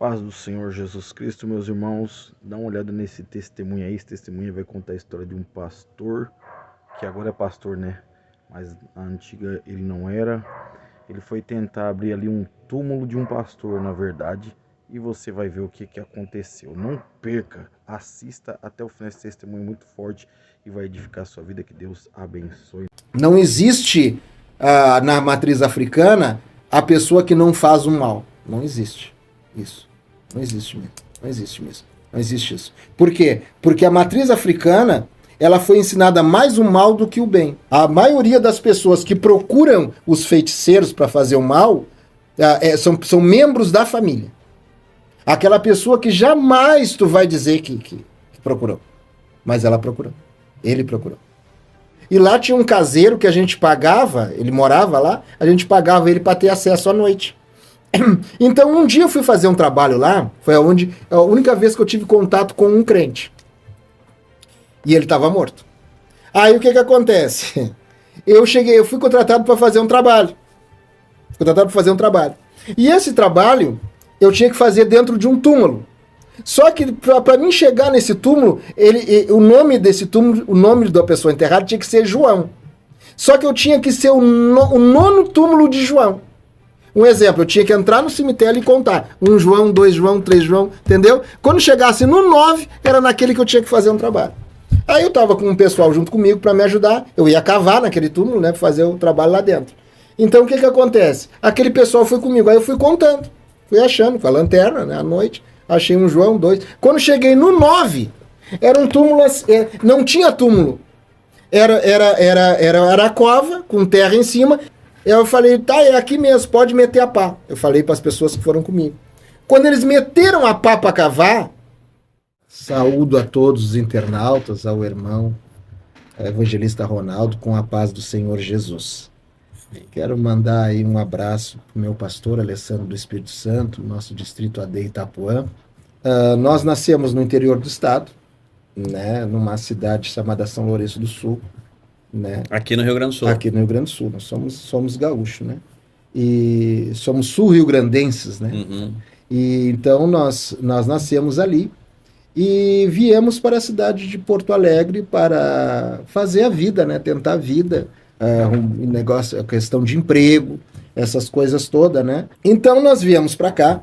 Paz do Senhor Jesus Cristo, meus irmãos, dá uma olhada nesse testemunho aí. Esse testemunho vai contar a história de um pastor, que agora é pastor, né? Mas na antiga ele não era. Ele foi tentar abrir ali um túmulo de um pastor, na verdade, e você vai ver o que aconteceu. Não perca, assista até o final. Esse testemunho muito forte e vai edificar a sua vida. Que Deus abençoe. Não existe na matriz africana a pessoa que não faz o mal. Não existe isso. Não existe mesmo. Não existe mesmo. Não existe isso. Por quê? Porque a matriz africana, ela foi ensinada mais o mal do que o bem. A maioria das pessoas que procuram os feiticeiros para fazer o mal são membros da família. Aquela pessoa que jamais tu vai dizer que procurou. Mas ela procurou. Ele procurou. E lá tinha um caseiro que a gente pagava, ele morava lá, a gente pagava ele para ter acesso à noite. Então um dia eu fui fazer um trabalho lá, foi a única vez que eu tive contato com um crente. E ele estava morto. Aí o que acontece? Eu fui contratado para fazer um trabalho. E esse trabalho eu tinha que fazer dentro de um túmulo. Só que para mim chegar nesse túmulo, o nome desse túmulo, o nome da pessoa enterrada tinha que ser João. Só que eu tinha que ser o nono túmulo de João. Um exemplo, eu tinha que entrar no cemitério e contar. 1 João, 2 João, 3 João, entendeu? Quando chegasse no 9, era naquele que eu tinha que fazer um trabalho. Aí eu tava com um pessoal junto comigo para me ajudar. Eu ia cavar naquele túmulo, né, para fazer o trabalho lá dentro. Então o que acontece? Aquele pessoal foi comigo, aí eu fui contando. Fui achando, com a lanterna, né, à noite. Achei 1 João, 2. Quando cheguei no 9, era um túmulo, não tinha túmulo. Era a cova, com terra em cima. Eu falei, tá, é aqui mesmo, pode meter a pá. Eu falei para as pessoas que foram comigo. Quando eles meteram a pá para cavar, saúdo a todos os internautas, ao irmão evangelista Ronaldo, com a paz do Senhor Jesus. Quero mandar aí um abraço para o meu pastor Alessandro do Espírito Santo, nosso distrito AD Itapuã. Nós nascemos no interior do estado, né, numa cidade chamada São Lourenço do Sul. Né? Aqui no Rio Grande do Sul. Aqui no Rio Grande do Sul. Nós somos gaúchos, né? E somos sul-rio-grandenses, né? Uhum. E então nós nascemos ali e viemos para a cidade de Porto Alegre para fazer a vida, né? Tentar a vida, um negócio, a questão de emprego, essas coisas todas, né? Então nós viemos para cá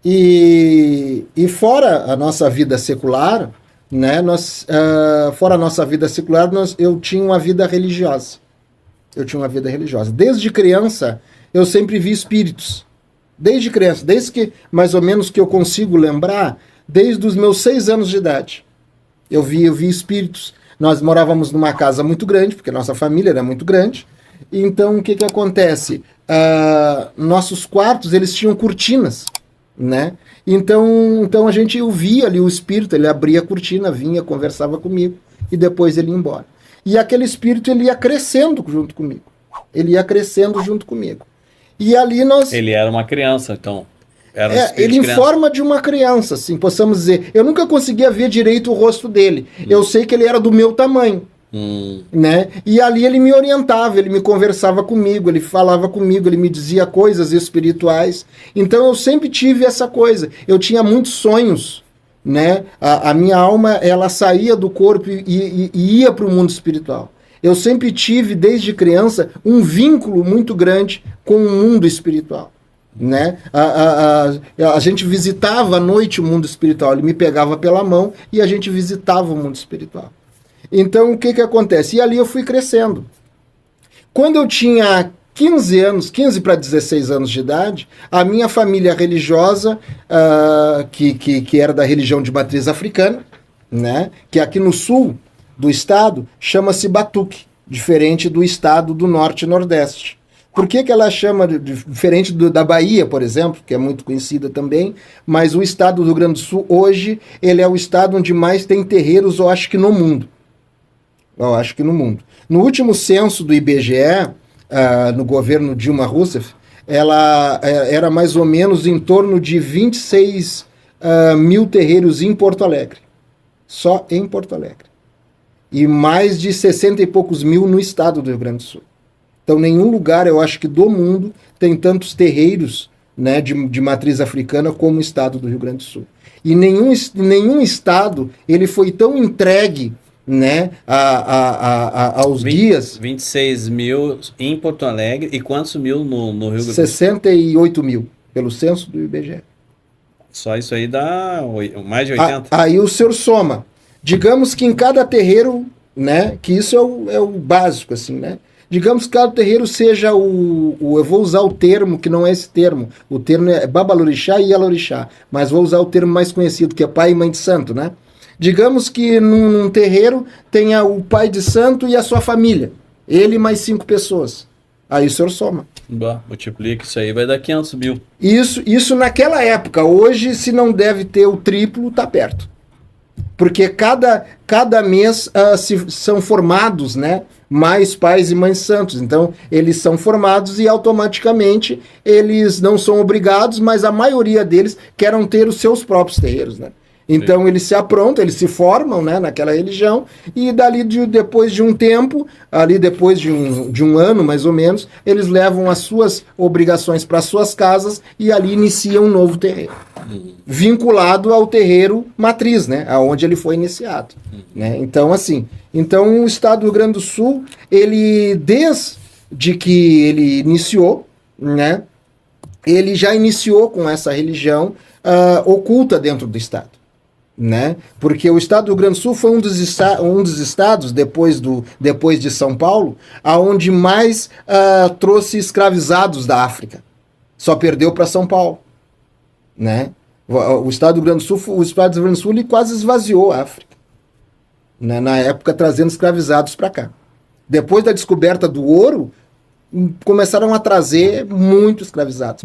e fora a nossa vida secular, né, fora a nossa vida secular, eu tinha uma vida religiosa. Desde criança, eu sempre vi espíritos. Desde criança, desde que, mais ou menos, que eu consigo lembrar, desde os meus 6 anos de idade. Eu vi espíritos. Nós morávamos numa casa muito grande, porque a nossa família era muito grande. Então, o que acontece? Nossos quartos, eles tinham cortinas, né? Então eu via ali o espírito, ele abria a cortina, vinha, conversava comigo e depois ele ia embora. E aquele espírito, ele ia crescendo junto comigo. E ali nós... Ele era uma criança, então. Era um ele em forma de uma criança, assim, possamos dizer. Eu nunca conseguia ver direito o rosto dele. Eu sei que ele era do meu tamanho. Né? E ali ele me orientava, ele me conversava comigo, ele falava comigo, ele me dizia coisas espirituais. Então eu sempre tive essa coisa. Eu tinha muitos sonhos, né? A minha alma, ela saía do corpo e ia para o mundo espiritual. Eu sempre tive, desde criança, um vínculo muito grande com o mundo espiritual. Né? A gente visitava à noite o mundo espiritual. Ele me pegava pela mão e a gente visitava o mundo espiritual. Então, o que acontece? E ali eu fui crescendo. Quando eu tinha 15 para 16 anos de idade, a minha família religiosa, que era da religião de matriz africana, né, que aqui no sul do estado, chama-se Batuque, diferente do estado do norte e nordeste. Por que ela chama diferente da Bahia, por exemplo, que é muito conhecida também, mas o estado do Rio Grande do Sul, hoje, ele é o estado onde mais tem terreiros, eu acho que no mundo. No último censo do IBGE, no governo Dilma Rousseff, ela era mais ou menos em torno de 26 mil terreiros em Porto Alegre. Só em Porto Alegre. E mais de 60 e poucos mil no estado do Rio Grande do Sul. Então, nenhum lugar, eu acho que do mundo, tem tantos terreiros né, de matriz africana como o estado do Rio Grande do Sul. E nenhum estado ele foi tão entregue, né, aos guias. 26 mil em Porto Alegre e quantos mil no Rio Grande do Sul? 68 mil, pelo censo do IBGE. Só isso aí dá mais de 80? Aí o senhor soma. Digamos que em cada terreiro, né, que isso é o básico, assim, né? Digamos que cada terreiro seja eu vou usar o termo, que não é esse termo. O termo é Babalorixá e Yalorixá. Mas vou usar o termo mais conhecido, que é pai e mãe de santo, né? Digamos que num terreiro tenha o pai de santo e a sua família. Ele mais 5 pessoas. Aí o senhor soma. Multiplica isso aí, vai dar 500 mil. Isso naquela época. Hoje, se não deve ter o triplo, tá perto. Porque cada mês são formados, né, mais pais e mães santos. Então, eles são formados e automaticamente eles não são obrigados, mas a maioria deles querem ter os seus próprios terreiros, né? Então, eles se aprontam, eles se formam, né, naquela religião, e dali depois de um tempo, ali depois de um ano mais ou menos, eles levam as suas obrigações para suas casas e ali iniciam um novo terreiro. Vinculado ao terreiro matriz, né, aonde ele foi iniciado, né? Então, assim, o estado do Rio Grande do Sul, ele, desde que ele iniciou, né, ele já iniciou com essa religião oculta dentro do estado, né? Porque o estado do Rio Grande do Sul foi um dos estados, depois de São Paulo, aonde mais trouxe escravizados da África. Só perdeu para São Paulo, né? O estado do Rio Grande do Sul, ele quase esvaziou a África, né? Na época, trazendo escravizados para cá. Depois da descoberta do ouro, começaram a trazer muitos escravizados.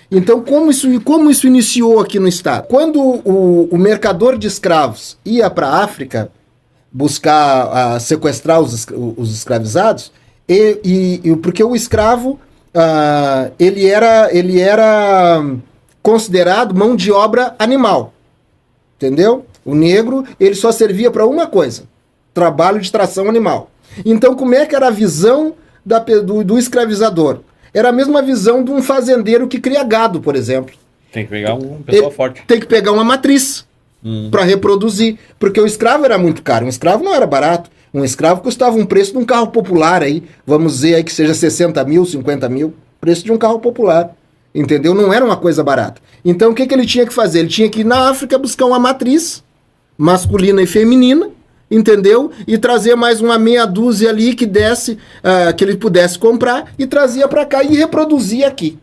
Então, como isso iniciou aqui no estado? Quando o mercador de escravos ia para a África buscar sequestrar os escravizados, porque o escravo ele era considerado mão de obra animal, entendeu? O negro ele só servia para uma coisa: trabalho de tração animal. Então, como é que era a visão do escravizador? Era a mesma visão de um fazendeiro que cria gado, por exemplo. Tem que pegar uma pessoa forte. Tem que pegar uma matriz para reproduzir, porque o escravo era muito caro. Um escravo não era barato. Um escravo custava um preço de um carro popular aí, vamos dizer aí que seja 60 mil, 50 mil, preço de um carro popular, entendeu? Não era uma coisa barata. Então o que ele tinha que fazer? Ele tinha que ir na África buscar uma matriz masculina e feminina, entendeu? E trazer mais uma meia dúzia ali que desse, que ele pudesse comprar, e trazia para cá e reproduzia aqui.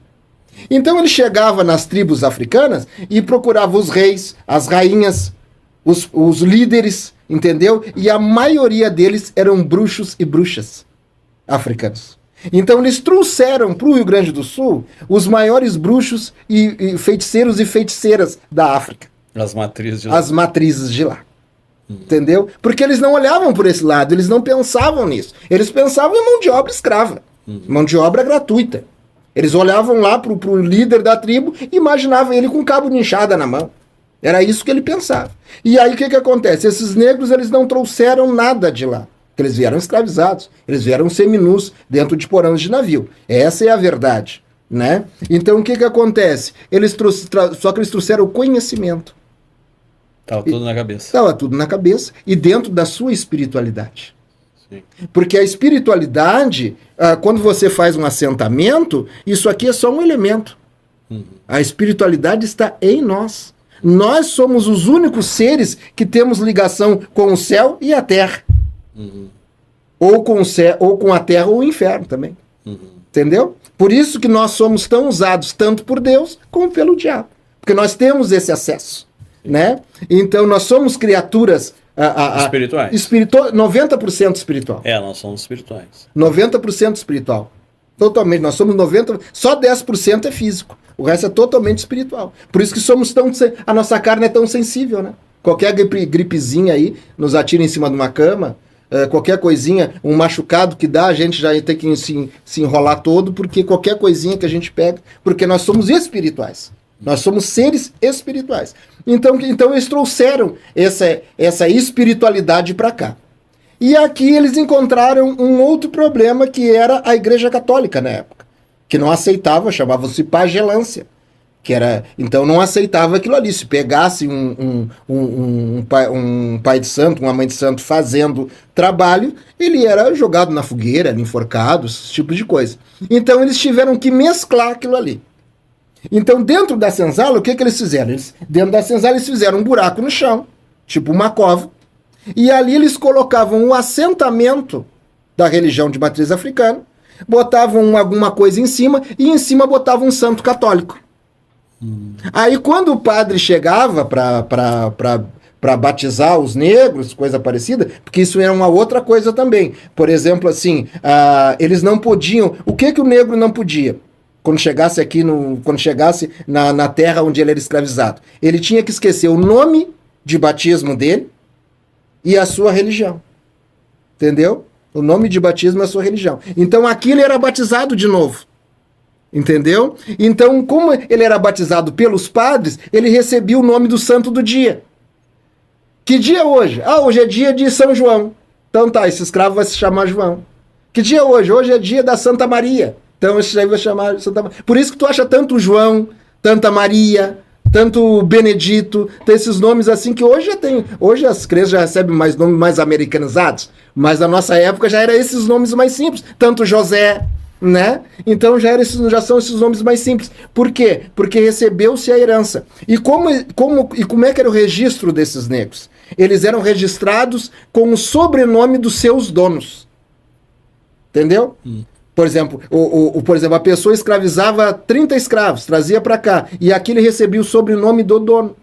Então ele chegava nas tribos africanas e procurava os reis, as rainhas, os líderes, entendeu? E a maioria deles eram bruxos e bruxas africanos. Então eles trouxeram para o Rio Grande do Sul os maiores bruxos e feiticeiros e feiticeiras da África. As matrizes de lá. As matrizes de lá. Entendeu? Porque eles não olhavam por esse lado, eles não pensavam nisso. Eles pensavam em mão de obra escrava, mão de obra gratuita. Eles olhavam lá pro líder da tribo e imaginavam ele com um cabo de enxada na mão. Era isso que ele pensava. E aí o que acontece? Esses negros eles não trouxeram nada de lá. Eles vieram escravizados, eles vieram seminus dentro de porões de navio. Essa é a verdade, né? Então o que acontece? Só que eles trouxeram o conhecimento. Estava tudo na cabeça. Estava tudo na cabeça e dentro da sua espiritualidade. Sim. Porque a espiritualidade, quando você faz um assentamento, isso aqui é só um elemento. A espiritualidade está em nós. Nós somos os únicos seres que temos ligação com o céu e a terra. Ou com o céu, ou com a terra ou o inferno também. Entendeu? Por isso que nós somos tão usados tanto por Deus como pelo diabo. Porque nós temos esse acesso. Né? Então nós somos criaturas espirituais. 90% espiritual. Nós somos espirituais. 90% espiritual. Totalmente. Nós somos 90%. Só 10% é físico. O resto é totalmente espiritual. Por isso que somos a nossa carne é tão sensível, né? Qualquer gripezinha aí nos atira em cima de uma cama. Qualquer coisinha, um machucado que dá, a gente já tem que se enrolar todo, porque qualquer coisinha que a gente pega, porque nós somos espirituais. Nós somos seres espirituais. Então eles trouxeram essa espiritualidade para cá. E aqui eles encontraram um outro problema, que era a Igreja Católica na época. que não aceitava, chamava-se pagelância. Que era, então não aceitava aquilo ali. Se pegasse um pai de santo, uma mãe de santo fazendo trabalho, ele era jogado na fogueira, enforcado, esse tipo de coisa. Então eles tiveram que mesclar aquilo ali. Então dentro da senzala, o que eles fizeram? Dentro da senzala eles fizeram um buraco no chão, tipo uma cova, e ali eles colocavam um assentamento da religião de matriz africana, botavam alguma coisa em cima, e em cima botavam um santo católico. Aí quando o padre chegava para batizar os negros, coisa parecida, porque isso era uma outra coisa também. Por exemplo, assim, eles não podiam... O que o negro não podia? Quando chegasse aqui, quando chegasse na terra onde ele era escravizado. Ele tinha que esquecer o nome de batismo dele e a sua religião. Entendeu? O nome de batismo é a sua religião. Então aqui ele era batizado de novo. Entendeu? Então, como ele era batizado pelos padres, ele recebia o nome do santo do dia. Que dia é hoje? Hoje é dia de São João. Então tá, esse escravo vai se chamar João. Que dia é hoje? Hoje é dia da Santa Maria. Então esse aí vai chamar Santa Maria. Por isso que tu acha tanto João, tanta Maria, tanto Benedito, tem esses nomes assim que hoje já tem. Hoje as crianças já recebem mais nomes mais americanizados, mas na nossa época já eram esses nomes mais simples. Tanto José, né? Então já são esses nomes mais simples. Por quê? Porque recebeu-se a herança. E como é que era o registro desses negros? Eles eram registrados com o sobrenome dos seus donos. Entendeu? Por exemplo, por exemplo, a pessoa escravizava 30 escravos, trazia para cá, e aqui ele recebia o sobrenome do dono.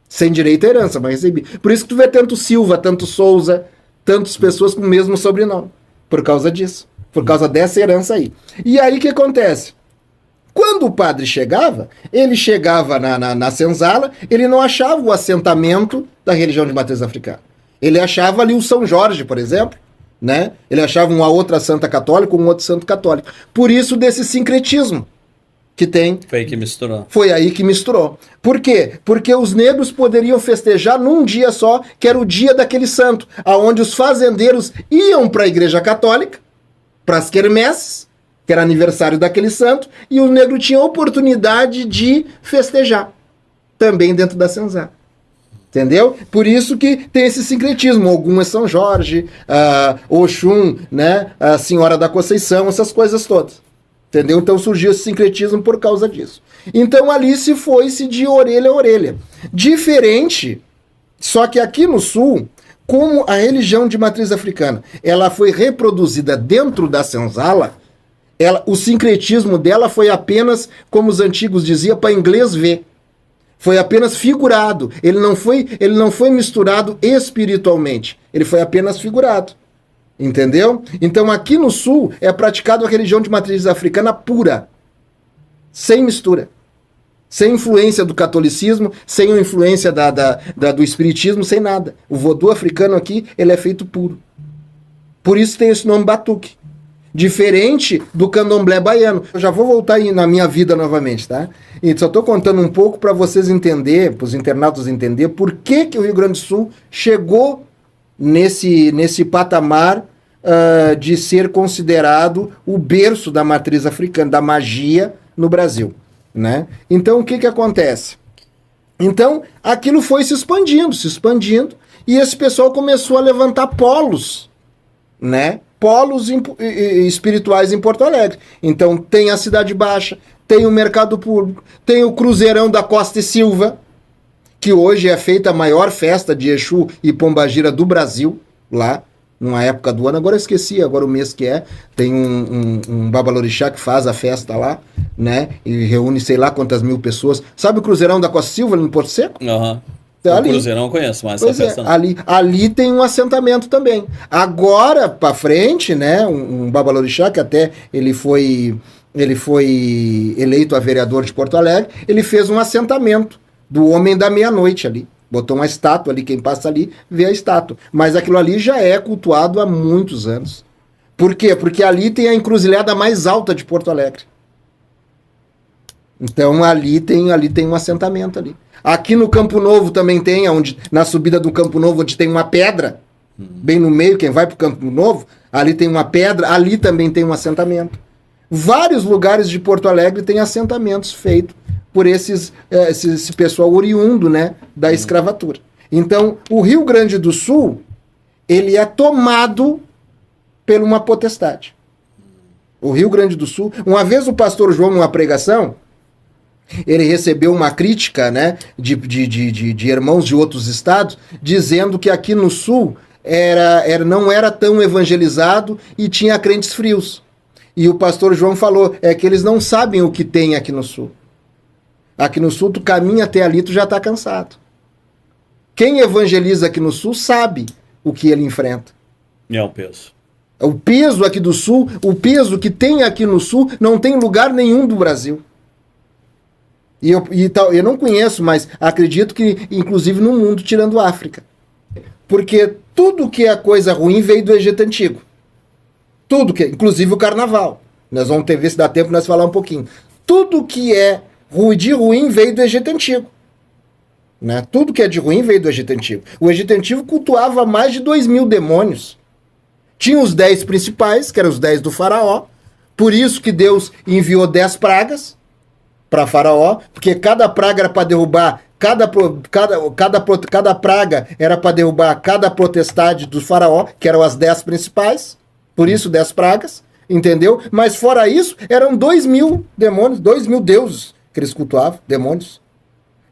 Sem direito à herança, mas recebia. Por isso que tu vê tanto Silva, tanto Souza, tantas pessoas com o mesmo sobrenome. Por causa disso. Por causa dessa herança aí. E aí o que acontece? Quando o padre chegava, ele chegava na senzala, ele não achava o assentamento da religião de matriz africana. Ele achava ali o São Jorge, por exemplo, né? Ele achava uma outra santa católica, um outro santo católico. Por isso desse sincretismo que tem. Foi aí que misturou. Foi aí que misturou. Por quê? Porque os negros poderiam festejar num dia só, que era o dia daquele santo, aonde os fazendeiros iam para a igreja católica, para as quermesses, que era aniversário daquele santo, e o negro tinha a oportunidade de festejar, também dentro da senzala. Entendeu? Por isso que tem esse sincretismo. Ogum é São Jorge, Oxum, né? A Senhora da Conceição, essas coisas todas. Entendeu? Então surgiu esse sincretismo por causa disso. Então ali se foi-se de orelha a orelha. Diferente, só que aqui no Sul, como a religião de matriz africana, ela foi reproduzida dentro da senzala, o sincretismo dela foi apenas, como os antigos diziam, para inglês ver. Foi apenas figurado. Ele não foi misturado espiritualmente. Ele foi apenas figurado. Entendeu? Então aqui no Sul é praticado a religião de matriz africana pura. Sem mistura. Sem influência do catolicismo, sem a influência do espiritismo, sem nada. O vodú africano aqui, ele é feito puro. Por isso tem esse nome batuque. Diferente do candomblé baiano. Eu já vou voltar aí na minha vida novamente, tá? E só estou contando um pouco para vocês entenderem, para os internautas entenderem, por que o Rio Grande do Sul chegou nesse patamar de ser considerado o berço da matriz africana, da magia no Brasil. Né? Então o que acontece? Então aquilo foi se expandindo, e esse pessoal começou a levantar polos, né? Polos espirituais em Porto Alegre. Então tem a Cidade Baixa, tem o Mercado Público, tem o Cruzeirão da Costa e Silva, que hoje é feita a maior festa de Exu e Pombagira do Brasil, lá, numa época do ano, agora eu esqueci, agora o mês que é, tem um babalorixá que faz a festa lá, né, e reúne sei lá quantas mil pessoas. Sabe o Cruzeirão da Costa Silva, ali no Porto Seco? Aham. Tá O ali. Cruzeirão eu conheço, mas Pois essa festa não. ali tem um assentamento também. Agora, pra frente, né, um babalorixá, que até ele foi eleito a vereador de Porto Alegre, ele fez um assentamento do Homem da Meia-Noite ali. Botou uma estátua ali, quem passa ali vê a estátua. Mas aquilo ali já é cultuado há muitos anos. Por quê? Porque ali tem a encruzilhada mais alta de Porto Alegre. Então ali tem um assentamento ali. Aqui no Campo Novo também tem, na subida do Campo Novo, onde tem uma pedra, bem no meio, quem vai para o Campo Novo, ali tem uma pedra, ali também tem um assentamento. Vários lugares de Porto Alegre têm assentamentos feitos por esse pessoal oriundo, né, da escravatura. Então, o Rio Grande do Sul, ele é tomado por uma potestade. O Rio Grande do Sul, uma vez o pastor João, numa pregação, ele recebeu uma crítica, né, de irmãos de outros estados, dizendo que aqui no Sul não era tão evangelizado e tinha crentes frios. E o pastor João falou, que eles não sabem o que tem aqui no Sul. Aqui no Sul, tu caminha até ali, tu já está cansado. Quem evangeliza aqui no Sul sabe o que ele enfrenta. E é o peso. O peso aqui do Sul, o peso que tem aqui no Sul, não tem lugar nenhum do Brasil. Eu não conheço, mas acredito que, inclusive, no mundo, tirando a África. Porque tudo que é coisa ruim veio do Egito Antigo. Tudo que, inclusive o carnaval. Nós vamos ver se dá tempo de nós falar um pouquinho. Tudo que é de ruim veio do Egito Antigo. Né? Tudo que é de ruim veio do Egito Antigo. O Egito Antigo cultuava mais de 2.000 demônios. Tinha os 10 principais, que eram os 10 do faraó. Por isso que Deus enviou 10 pragas para faraó, porque cada praga era para derrubar, cada praga era para derrubar cada potestade do faraó, que eram as 10 principais. Por isso 10 pragas, entendeu? Mas fora isso, eram 2.000 demônios, 2.000 deuses que eles cultuavam, demônios.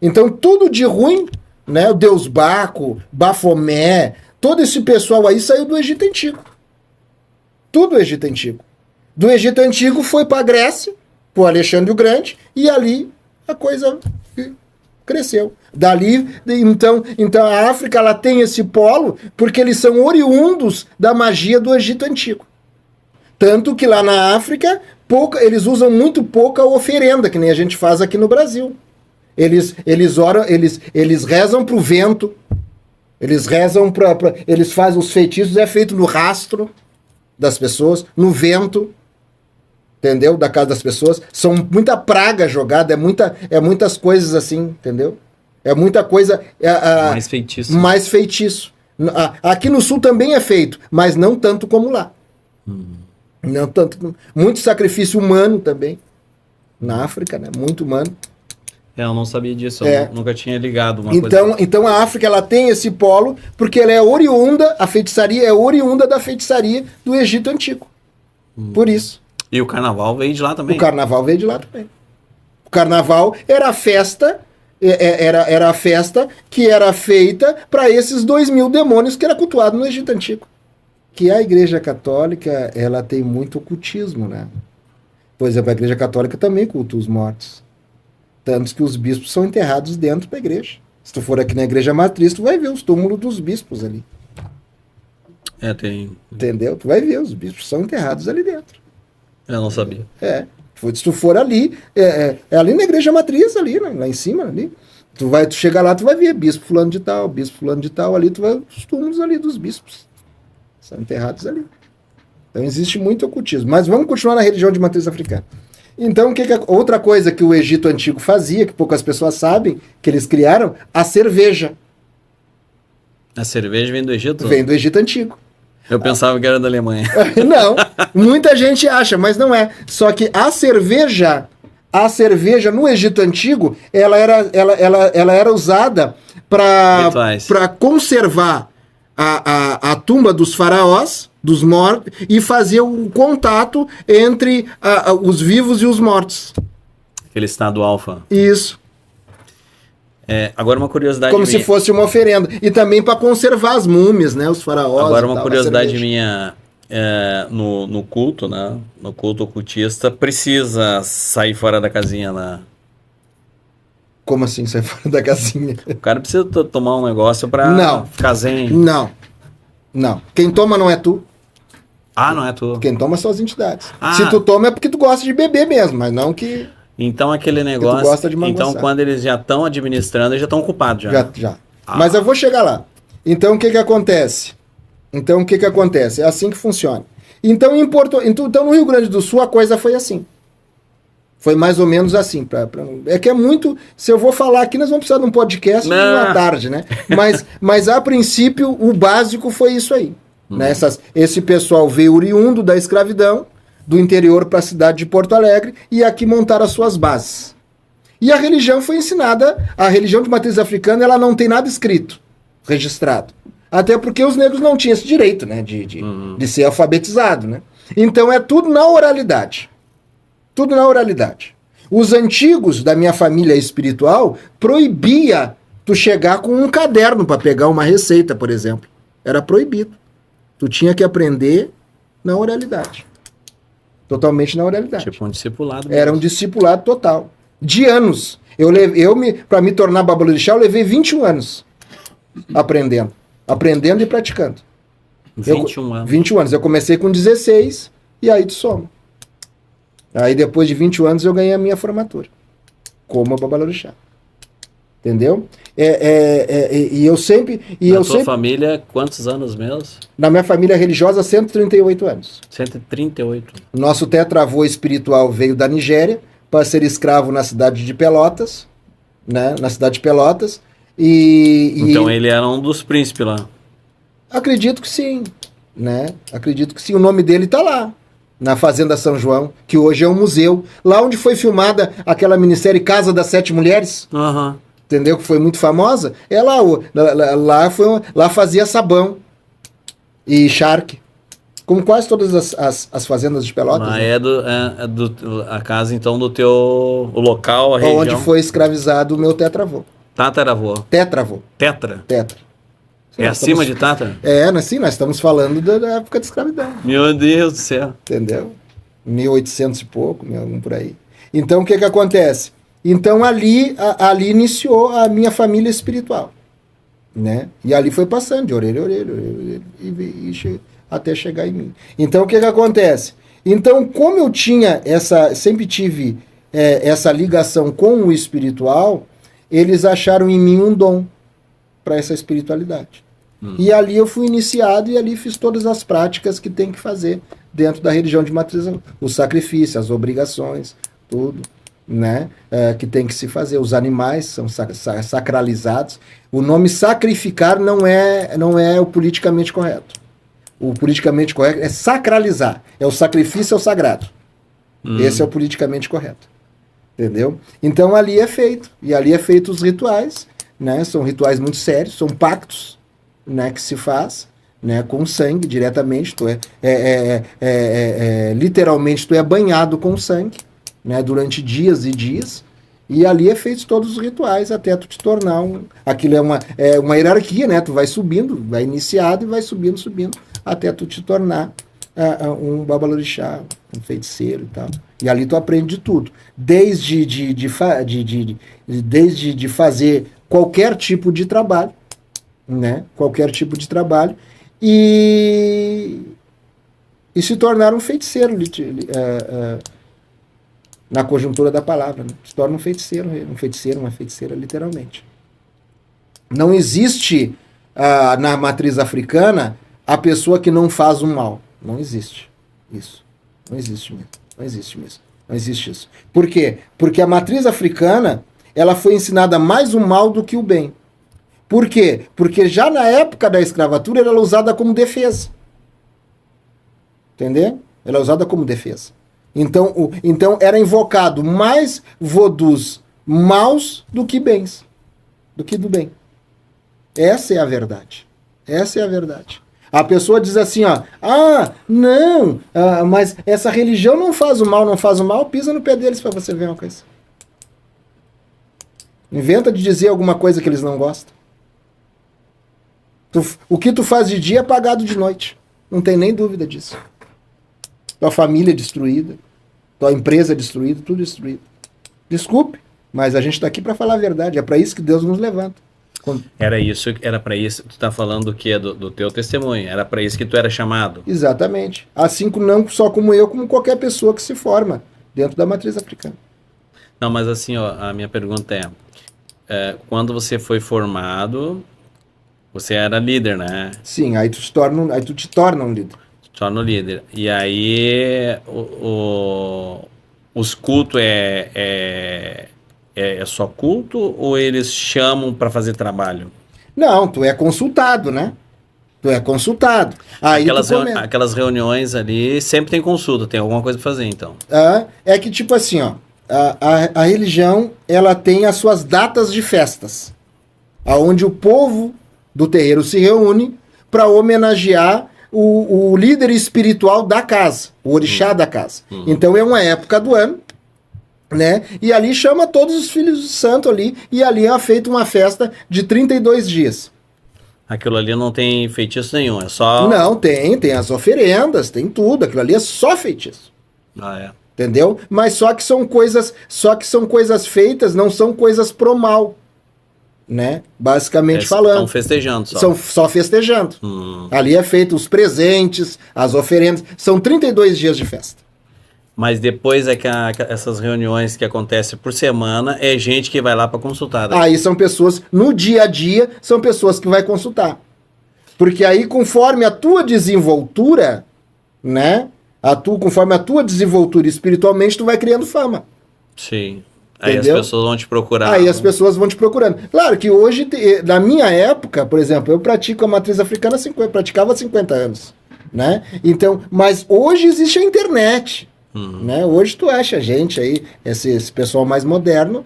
Então tudo de ruim, né? O deus Baco, Bafomé, todo esse pessoal aí saiu do Egito Antigo. Tudo do Egito Antigo. Do Egito Antigo foi para a Grécia, para o Alexandre o Grande, e ali a coisa cresceu. Dali, então a África ela tem esse polo porque eles são oriundos da magia do Egito Antigo. Tanto que lá na África eles usam muito pouca oferenda, que nem a gente faz aqui no Brasil. Eles oram, eles rezam para o vento, eles rezam eles fazem os feitiços, é feito no rastro das pessoas, no vento, entendeu? Da casa das pessoas. São muita praga jogada, é muitas coisas assim, entendeu? É muita coisa... mais feitiço. Mais feitiço. Aqui no Sul também é feito, mas não tanto como lá. Não tanto. Muito sacrifício humano também. Na África, né? Muito humano. Eu não sabia disso, eu nunca tinha ligado uma coisa. Então a África ela tem esse polo porque ela é oriunda, a feitiçaria é oriunda da feitiçaria do Egito Antigo. Por isso. E o carnaval veio de lá também. O carnaval veio de lá também. O carnaval era a festa, era a festa que era feita para esses 2.000 demônios que era cultuado no Egito Antigo. Que a Igreja Católica, ela tem muito ocultismo, né? Por exemplo, a Igreja Católica também cultua os mortos. Tanto que os bispos são enterrados dentro da igreja. Se tu for aqui na Igreja Matriz, tu vai ver os túmulos dos bispos ali. Tem. Entendeu? Tu vai ver, os bispos são enterrados ali dentro. Eu não sabia. Se tu for ali, ali na Igreja Matriz, ali, né? Lá em cima, ali. Tu chega lá, tu vai ver bispo fulano de tal, ali tu vai os túmulos ali dos bispos. São enterrados ali. Então existe muito ocultismo. Mas vamos continuar na religião de matriz africana. Então, outra coisa que o Egito Antigo fazia, que poucas pessoas sabem, que eles criaram, a cerveja. A cerveja vem do Egito? Vem do Egito Antigo. Eu pensava que era da Alemanha. Não, muita gente acha, mas não é. Só que a cerveja no Egito Antigo, ela era usada para conservar a tumba dos faraós, dos mortos, e fazer um contato entre os vivos e os mortos. Aquele estado alfa. Isso. Agora uma curiosidade como minha. Se fosse uma oferenda. E também para conservar as múmias, né? Os faraós. Agora uma curiosidade minha, no culto, né? No culto ocultista, precisa sair fora da casinha lá. Como assim sair fora da casinha? O cara precisa tomar um negócio para ficar zen. Não. Quem toma não é tu. Não é tu. Quem toma são as entidades. Se tu toma é porque tu gosta de beber mesmo, mas não que... Então aquele negócio... Tu gosta de manguaçar. Então quando eles já estão administrando, eles já estão ocupados já. Já. Mas eu vou chegar lá. Então o que acontece? É assim que funciona. Então no Rio Grande do Sul a coisa foi assim. Foi mais ou menos assim. É que é muito... Se eu vou falar aqui, nós vamos precisar de um podcast de uma tarde, né? Mas a princípio, o básico foi isso aí. Né? Esse pessoal veio oriundo da escravidão, do interior para a cidade de Porto Alegre e aqui montaram as suas bases. E a religião foi ensinada, a religião de matriz africana, ela não tem nada escrito, registrado. Até porque os negros não tinham esse direito, né, de ser alfabetizado, né? Então é tudo na oralidade. Tudo na oralidade. Os antigos da minha família espiritual proibia tu chegar com um caderno para pegar uma receita, por exemplo. Era proibido. Tu tinha que aprender na oralidade. Totalmente na oralidade. Tipo um discipulado mesmo. Era um discipulado total. De anos. Para me tornar babalorixá, eu levei 21 anos aprendendo. Aprendendo e praticando. 21 anos. 21 anos. Eu comecei com 16 e aí tu soma. Aí depois de 21 anos eu ganhei a minha formatura. Como babalorixá. Entendeu? E eu sempre... Na tua família, quantos anos mesmo? Na minha família religiosa, 138 anos. 138. Nosso tetravô espiritual veio da Nigéria para ser escravo na cidade de Pelotas, né? Na cidade de Pelotas. Então ele era um dos príncipes lá. Acredito que sim, né? Acredito que sim. O nome dele está lá, na Fazenda São João, que hoje é um museu. Lá onde foi filmada aquela minissérie Casa das Sete Mulheres, entendeu? Que foi muito famosa. É lá, lá fazia sabão e charque. Como quase todas as fazendas de Pelotas. Mas né? a casa, então, do teu... O local, a região. Onde foi escravizado o meu tetravô. Tataravô. Tetravô. Tetra. Sim, É acima de Tatra? Assim, nós estamos falando da época da escravidão. Meu Deus do céu. Entendeu? 1800 e pouco, por aí. Então, o que acontece? Então, ali iniciou a minha família espiritual. Né? E ali foi passando de orelha a orelha, até chegar em mim. Então, o que acontece? Então, como eu tinha sempre tive essa ligação com o espiritual, eles acharam em mim um dom para essa espiritualidade. E ali eu fui iniciado e ali fiz todas as práticas que tem que fazer dentro da religião de matriz, o sacrifício, as obrigações, tudo, né? Que tem que se fazer. Os animais são sacralizados. O nome sacrificar não é o politicamente correto. O politicamente correto é sacralizar. É o sacrifício, é o sagrado. Esse é o politicamente correto. Entendeu? Então ali é feito. E ali é feito os rituais, né? São rituais muito sérios, são pactos, né, que se faz, né, com sangue diretamente. Literalmente tu é banhado com sangue, né, durante dias e dias. E ali é feito todos os rituais até tu te tornar aquilo é uma hierarquia, né? Tu vai subindo, vai iniciado e vai subindo, até tu te tornar um babalorixá, um feiticeiro e tal. E ali tu aprende de tudo. Desde de fazer qualquer tipo de trabalho, né? Qualquer tipo de trabalho. E se tornar um feiticeiro, na conjuntura da palavra. Né? Se torna um feiticeiro, uma feiticeira, literalmente. Não existe na matriz africana a pessoa que não faz o mal. Não existe isso. Não existe mesmo. Não existe mesmo. Não existe isso. Por quê? Porque a matriz africana ela foi ensinada mais o mal do que o bem. Por quê? Porque já na época da escravatura ela era usada como defesa. Entendeu? Ela é usada como defesa. Então era invocado mais vodus maus do que bens. Do que do bem. Essa é a verdade. Essa é a verdade. A pessoa diz assim, ó, mas essa religião não faz o mal, pisa no pé deles para você ver uma coisa. Inventa de dizer alguma coisa que eles não gostam. O que tu faz de dia é pagado de noite. Não tem nem dúvida disso. Tua família é destruída, tua empresa é destruída, tudo destruído. Desculpe, mas a gente está aqui para falar a verdade. É para isso que Deus nos levanta. Era para isso, tu tá falando do que? Do teu testemunho, era para isso que tu era chamado. Exatamente. Assim não só como eu, como qualquer pessoa que se forma dentro da matriz africana. Não, mas assim, ó, a minha pergunta quando você foi formado, você era líder, né? Sim, aí tu te torna um líder. Torna um líder. E aí os cultos é só culto ou eles chamam para fazer trabalho? Não, tu é consultado, né? Tu é consultado. Aí aquelas reuniões ali, sempre tem consulta, tem alguma coisa pra fazer, então. É que tipo assim, ó, a religião, ela tem as suas datas de festas, aonde o povo do terreiro se reúne para homenagear o líder espiritual da casa, o orixá da casa. Então é uma época do ano, né? E ali chama todos os filhos do santo ali, e ali é feita uma festa de 32 dias. Aquilo ali não tem feitiço nenhum, é só... Não, tem as oferendas, tem tudo, aquilo ali é só feitiço. É. Entendeu? Mas só que são coisas feitas, não são coisas pro mal, né? Basicamente falando. Estão festejando só. São só festejando. Ali é feito os presentes, as oferendas, são 32 dias de festa. Mas depois é que essas reuniões que acontecem por semana, é gente que vai lá para consultar. Né? Aí são pessoas, no dia a dia, são pessoas que vai consultar. Porque aí, conforme a tua desenvoltura, né? Conforme a tua desenvoltura espiritualmente, tu vai criando fama. Sim. Aí Entendeu? as pessoas vão te procurar. Aí as pessoas vão te procurando. Claro que hoje, na minha época, por exemplo, eu pratico a matriz africana, praticava há 50 anos. Né? Então, mas hoje existe a internet. Né? Hoje tu acha gente aí, esse pessoal mais moderno,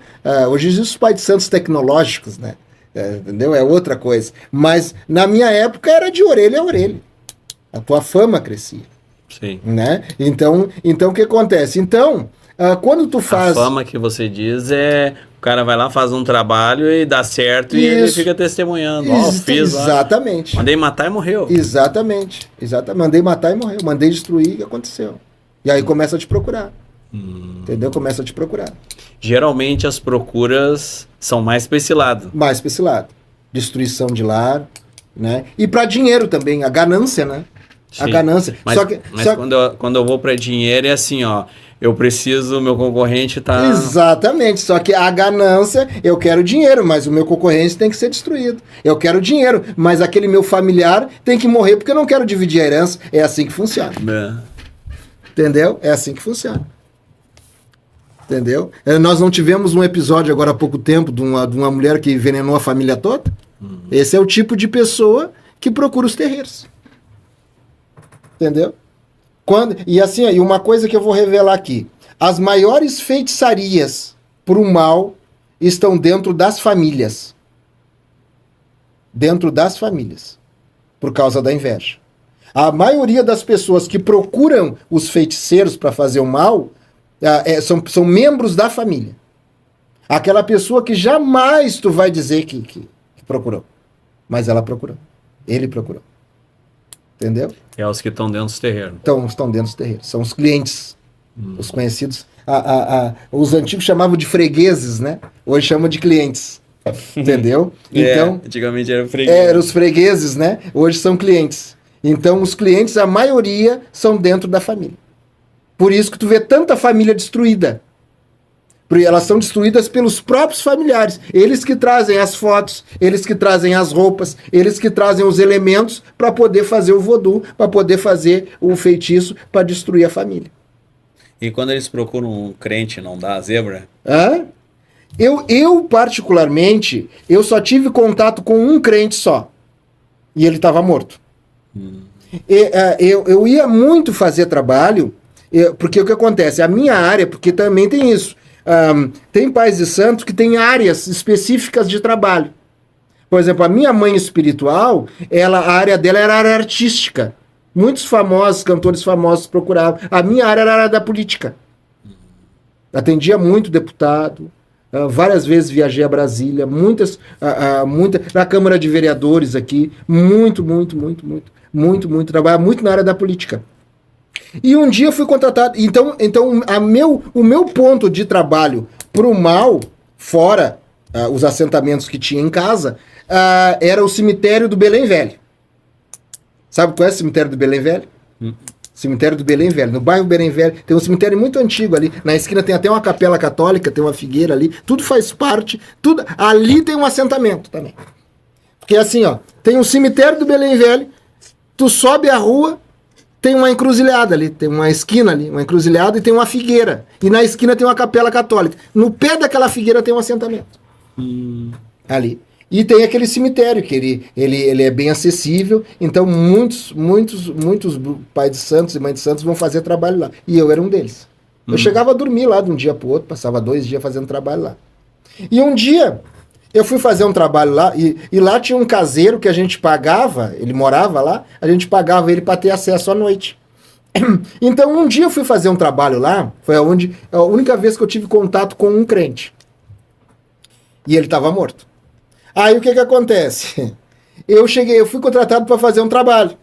hoje existem os pais de santos tecnológicos, né? Entendeu? É outra coisa. Mas na minha época era de orelha a orelha. A tua fama crescia. Sim. Né? Então o que acontece? Então, quando tu faz... A fama que você diz é... O cara vai lá, faz um trabalho e dá certo e ele fica testemunhando. Fiz exatamente. Lá. Mandei matar e morreu. Exatamente. Mandei matar e morreu. Mandei destruir e aconteceu. E aí começa a te procurar. Entendeu? Começa a te procurar. Geralmente as procuras são mais para esse lado. Mais para esse lado. Destruição de lar, né? E para dinheiro também, a ganância, né? Sim. A ganância. Mas quando eu vou para dinheiro é assim, ó. Eu preciso, meu concorrente tá... Exatamente, só que a ganância, eu quero dinheiro, mas o meu concorrente tem que ser destruído. Eu quero dinheiro, mas aquele meu familiar tem que morrer porque eu não quero dividir a herança. É assim que funciona. Entendeu? É assim que funciona. Entendeu? Nós não tivemos um episódio agora há pouco tempo de uma mulher que envenenou a família toda? Esse é o tipo de pessoa que procura os terreiros. Entendeu? E assim, e uma coisa que eu vou revelar aqui. As maiores feitiçarias pro mal estão dentro das famílias. Dentro das famílias. Por causa da inveja. A maioria das pessoas que procuram os feiticeiros para fazer o mal são membros da família. Aquela pessoa que jamais tu vai dizer que procurou. Mas ela procurou. Ele procurou. Entendeu? É os que estão dentro dos terreiros. Estão dentro dos terreiros. São os clientes. Os conhecidos. Os antigos chamavam de fregueses, né? Hoje chamam de clientes. Entendeu? Então, antigamente eram fregueses. Eram os fregueses, né? Hoje são clientes. Então, os clientes, a maioria, são dentro da família. Por isso que tu vê tanta família destruída. Porque elas são destruídas pelos próprios familiares. Eles que trazem as fotos, eles que trazem as roupas, eles que trazem os elementos para poder fazer o voodoo, para poder fazer o feitiço, para destruir a família. E quando eles procuram um crente, não dá a zebra? Eu, particularmente, eu só tive contato com um crente só. E ele estava morto. Eu ia muito fazer trabalho, porque o que acontece? A minha área, porque também tem isso, tem pais de santos que têm áreas específicas de trabalho. Por exemplo, a minha mãe espiritual, a área dela era a área artística. Muitos famosos, cantores famosos procuravam. A minha área era a área da política. Atendia muito deputado, várias vezes viajei a Brasília, na Câmara de Vereadores aqui, muito, trabalhava muito na área da política. E um dia eu fui contratado, então o meu ponto de trabalho pro mal, fora os assentamentos que tinha em casa, era o cemitério do Belém Velho. Sabe qual é o cemitério do Belém Velho? Cemitério do Belém Velho. No bairro Belém Velho tem um cemitério muito antigo ali. Na esquina tem até uma capela católica, tem uma figueira ali. Tudo faz parte. Tudo. Ali tem um assentamento também. Porque assim, ó, tem um cemitério do Belém Velho, tu sobe a rua, tem uma encruzilhada ali, tem uma esquina ali, uma encruzilhada e tem uma figueira. E na esquina tem uma capela católica. No pé daquela figueira tem um assentamento. Ali. E tem aquele cemitério que ele é bem acessível, então muitos pais de santos e mães de santos vão fazer trabalho lá. E eu era um deles. Eu chegava a dormir lá de um dia para o outro, passava 2 dias fazendo trabalho lá. E um dia eu fui fazer um trabalho lá, e lá tinha um caseiro que a gente pagava, ele morava lá, a gente pagava ele para ter acesso à noite. Então um dia eu fui fazer um trabalho lá, foi a única vez que eu tive contato com um crente. E ele estava morto. Aí o que acontece? Eu fui contratado para fazer um trabalho.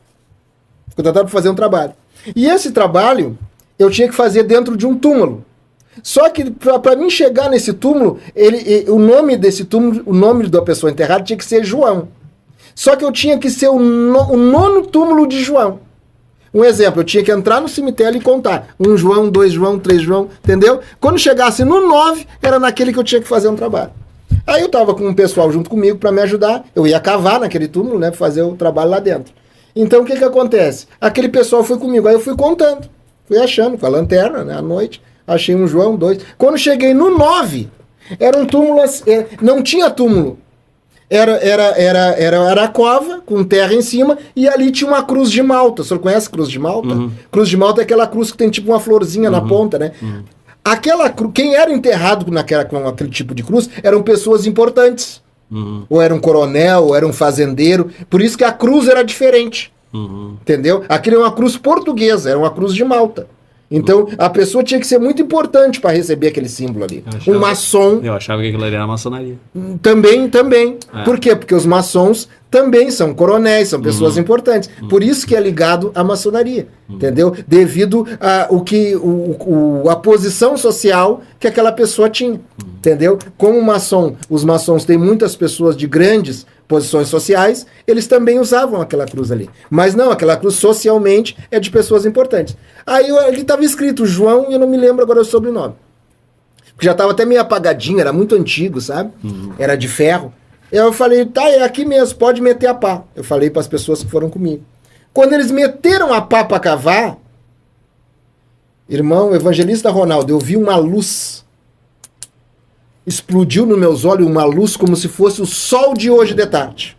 E esse trabalho eu tinha que fazer dentro de um túmulo. Só que para mim chegar nesse túmulo, o nome desse túmulo, o nome da pessoa enterrada tinha que ser João. Só que eu tinha que ser o 9º túmulo de João. Um exemplo, eu tinha que entrar no cemitério e contar. 1 João, 2 João, 3 João, entendeu? Quando chegasse no 9, era naquele que eu tinha que fazer um trabalho. Aí eu tava com um pessoal junto comigo para me ajudar. Eu ia cavar naquele túmulo, né, pra fazer o trabalho lá dentro. Então o que acontece? Aquele pessoal foi comigo, aí eu fui contando. Fui achando com a lanterna, né, à noite. Achei 1 João, 2. Quando cheguei no 9, era um túmulo, não tinha túmulo. Era a cova, com terra em cima, e ali tinha uma cruz de Malta. O senhor conhece a cruz de Malta? Uhum. Cruz de Malta é aquela cruz que tem tipo uma florzinha na ponta, né? Uhum. Quem era enterrado com aquele tipo de cruz eram pessoas importantes. Uhum. Ou era um coronel, ou era um fazendeiro. Por isso que a cruz era diferente. Uhum. Entendeu? Aquilo é uma cruz portuguesa, era uma cruz de Malta. Então, a pessoa tinha que ser muito importante para receber aquele símbolo ali. Um maçom... Eu achava que aquilo ali era maçonaria. Também. É. Por quê? Porque os maçons também são coronéis, são pessoas importantes. Por isso que é ligado à maçonaria, entendeu? Devido a posição social que aquela pessoa tinha, entendeu? Como maçom, os maçons têm muitas pessoas de grandes posições sociais, eles também usavam aquela cruz ali. Mas não, aquela cruz socialmente é de pessoas importantes. Aí ali estava escrito João, e eu não me lembro agora o sobrenome. Porque já estava até meio apagadinho, era muito antigo, sabe? Era de ferro. Eu falei, tá, é aqui mesmo, pode meter a pá. Eu falei para as pessoas que foram comigo. Quando eles meteram a pá para cavar, irmão, evangelista Ronaldo, eu vi uma luz. Explodiu nos meus olhos uma luz como se fosse o sol de hoje de tarde.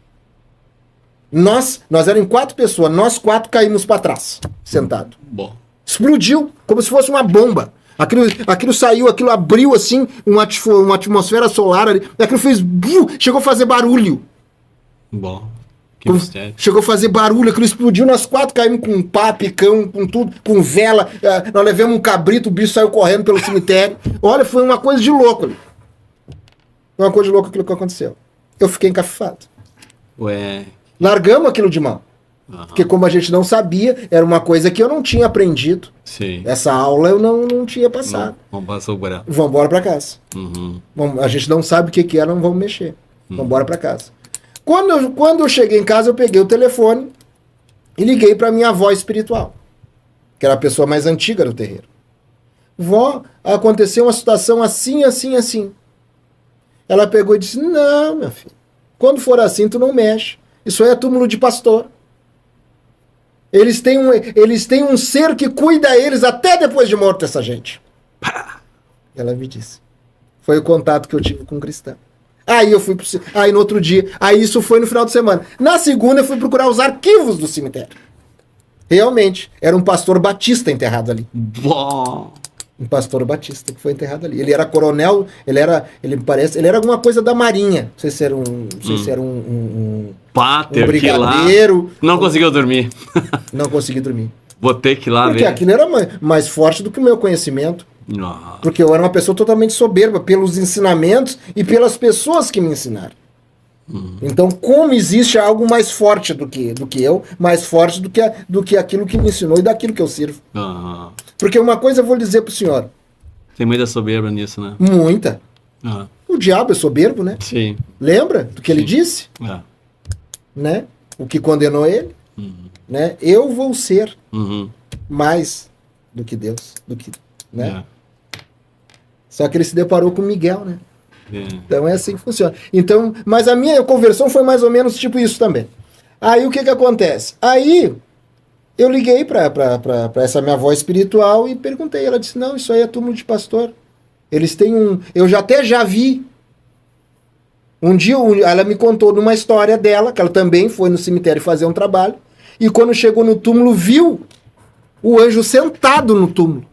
Nós eram 4 pessoas, nós 4 caímos para trás, sentado. Bom. Explodiu como se fosse uma bomba. Aquilo saiu, aquilo abriu assim, uma atmosfera solar ali. Aquilo fez... chegou a fazer barulho. Bom. Chegou a fazer barulho, aquilo explodiu, nós 4 caímos com pá, picão, com tudo, com vela. Nós levamos um cabrito, o bicho saiu correndo pelo cemitério. Olha, foi uma coisa de louco ali. Foi uma coisa de louco aquilo que aconteceu. Eu fiquei encafifado. Ué. Largamos aquilo de mão. Porque como a gente não sabia, era uma coisa que eu não tinha aprendido. Sim. Essa aula eu não tinha passado. Vamos passar o buraco. Vamos embora pra casa. A gente não sabe o que é, não vamos mexer. Vamos embora pra casa. Quando eu cheguei em casa, eu peguei o telefone e liguei pra minha avó espiritual, que era a pessoa mais antiga do terreiro. Vó, aconteceu uma situação assim, assim, assim. Ela pegou e disse, não, meu filho, quando for assim, tu não mexe. Isso aí é túmulo de pastor. Eles têm um ser que cuida eles até depois de morto, essa gente. Ela me disse. Foi o contato que eu tive com um cristão. Aí eu fui aí no outro dia, aí isso foi no final de semana. Na segunda eu fui procurar os arquivos do cemitério. Realmente, era um pastor batista enterrado ali. Bom. Um pastor batista que foi enterrado ali. Ele era coronel, ele era alguma coisa da Marinha. Não sei se era um Páter, brigadeiro. Não conseguiu dormir. Não consegui dormir. Vou ter que ir lá ver. Porque aquilo era mais forte do que o meu conhecimento. Porque eu era uma pessoa totalmente soberba pelos ensinamentos e pelas pessoas que me ensinaram. Então, como existe algo mais forte do que eu, mais forte do que aquilo que me ensinou e daquilo que eu sirvo. Porque uma coisa eu vou dizer pro senhor. Tem muita soberba nisso, né? Muita. O diabo é soberbo, né? Sim. Lembra do que ele disse? Né? O que condenou ele? Né? Eu vou ser mais do que Deus. Né? Só que ele se deparou com Miguel, né? Então é assim que funciona. Então, mas a minha conversão foi mais ou menos tipo isso também. Aí o que acontece? Aí eu liguei para essa minha avó espiritual e perguntei. Ela disse, não, isso aí é túmulo de pastor. Eles têm eu já vi Um dia ela me contou numa história dela, que ela também foi no cemitério fazer um trabalho, e quando chegou no túmulo, viu o anjo sentado no túmulo.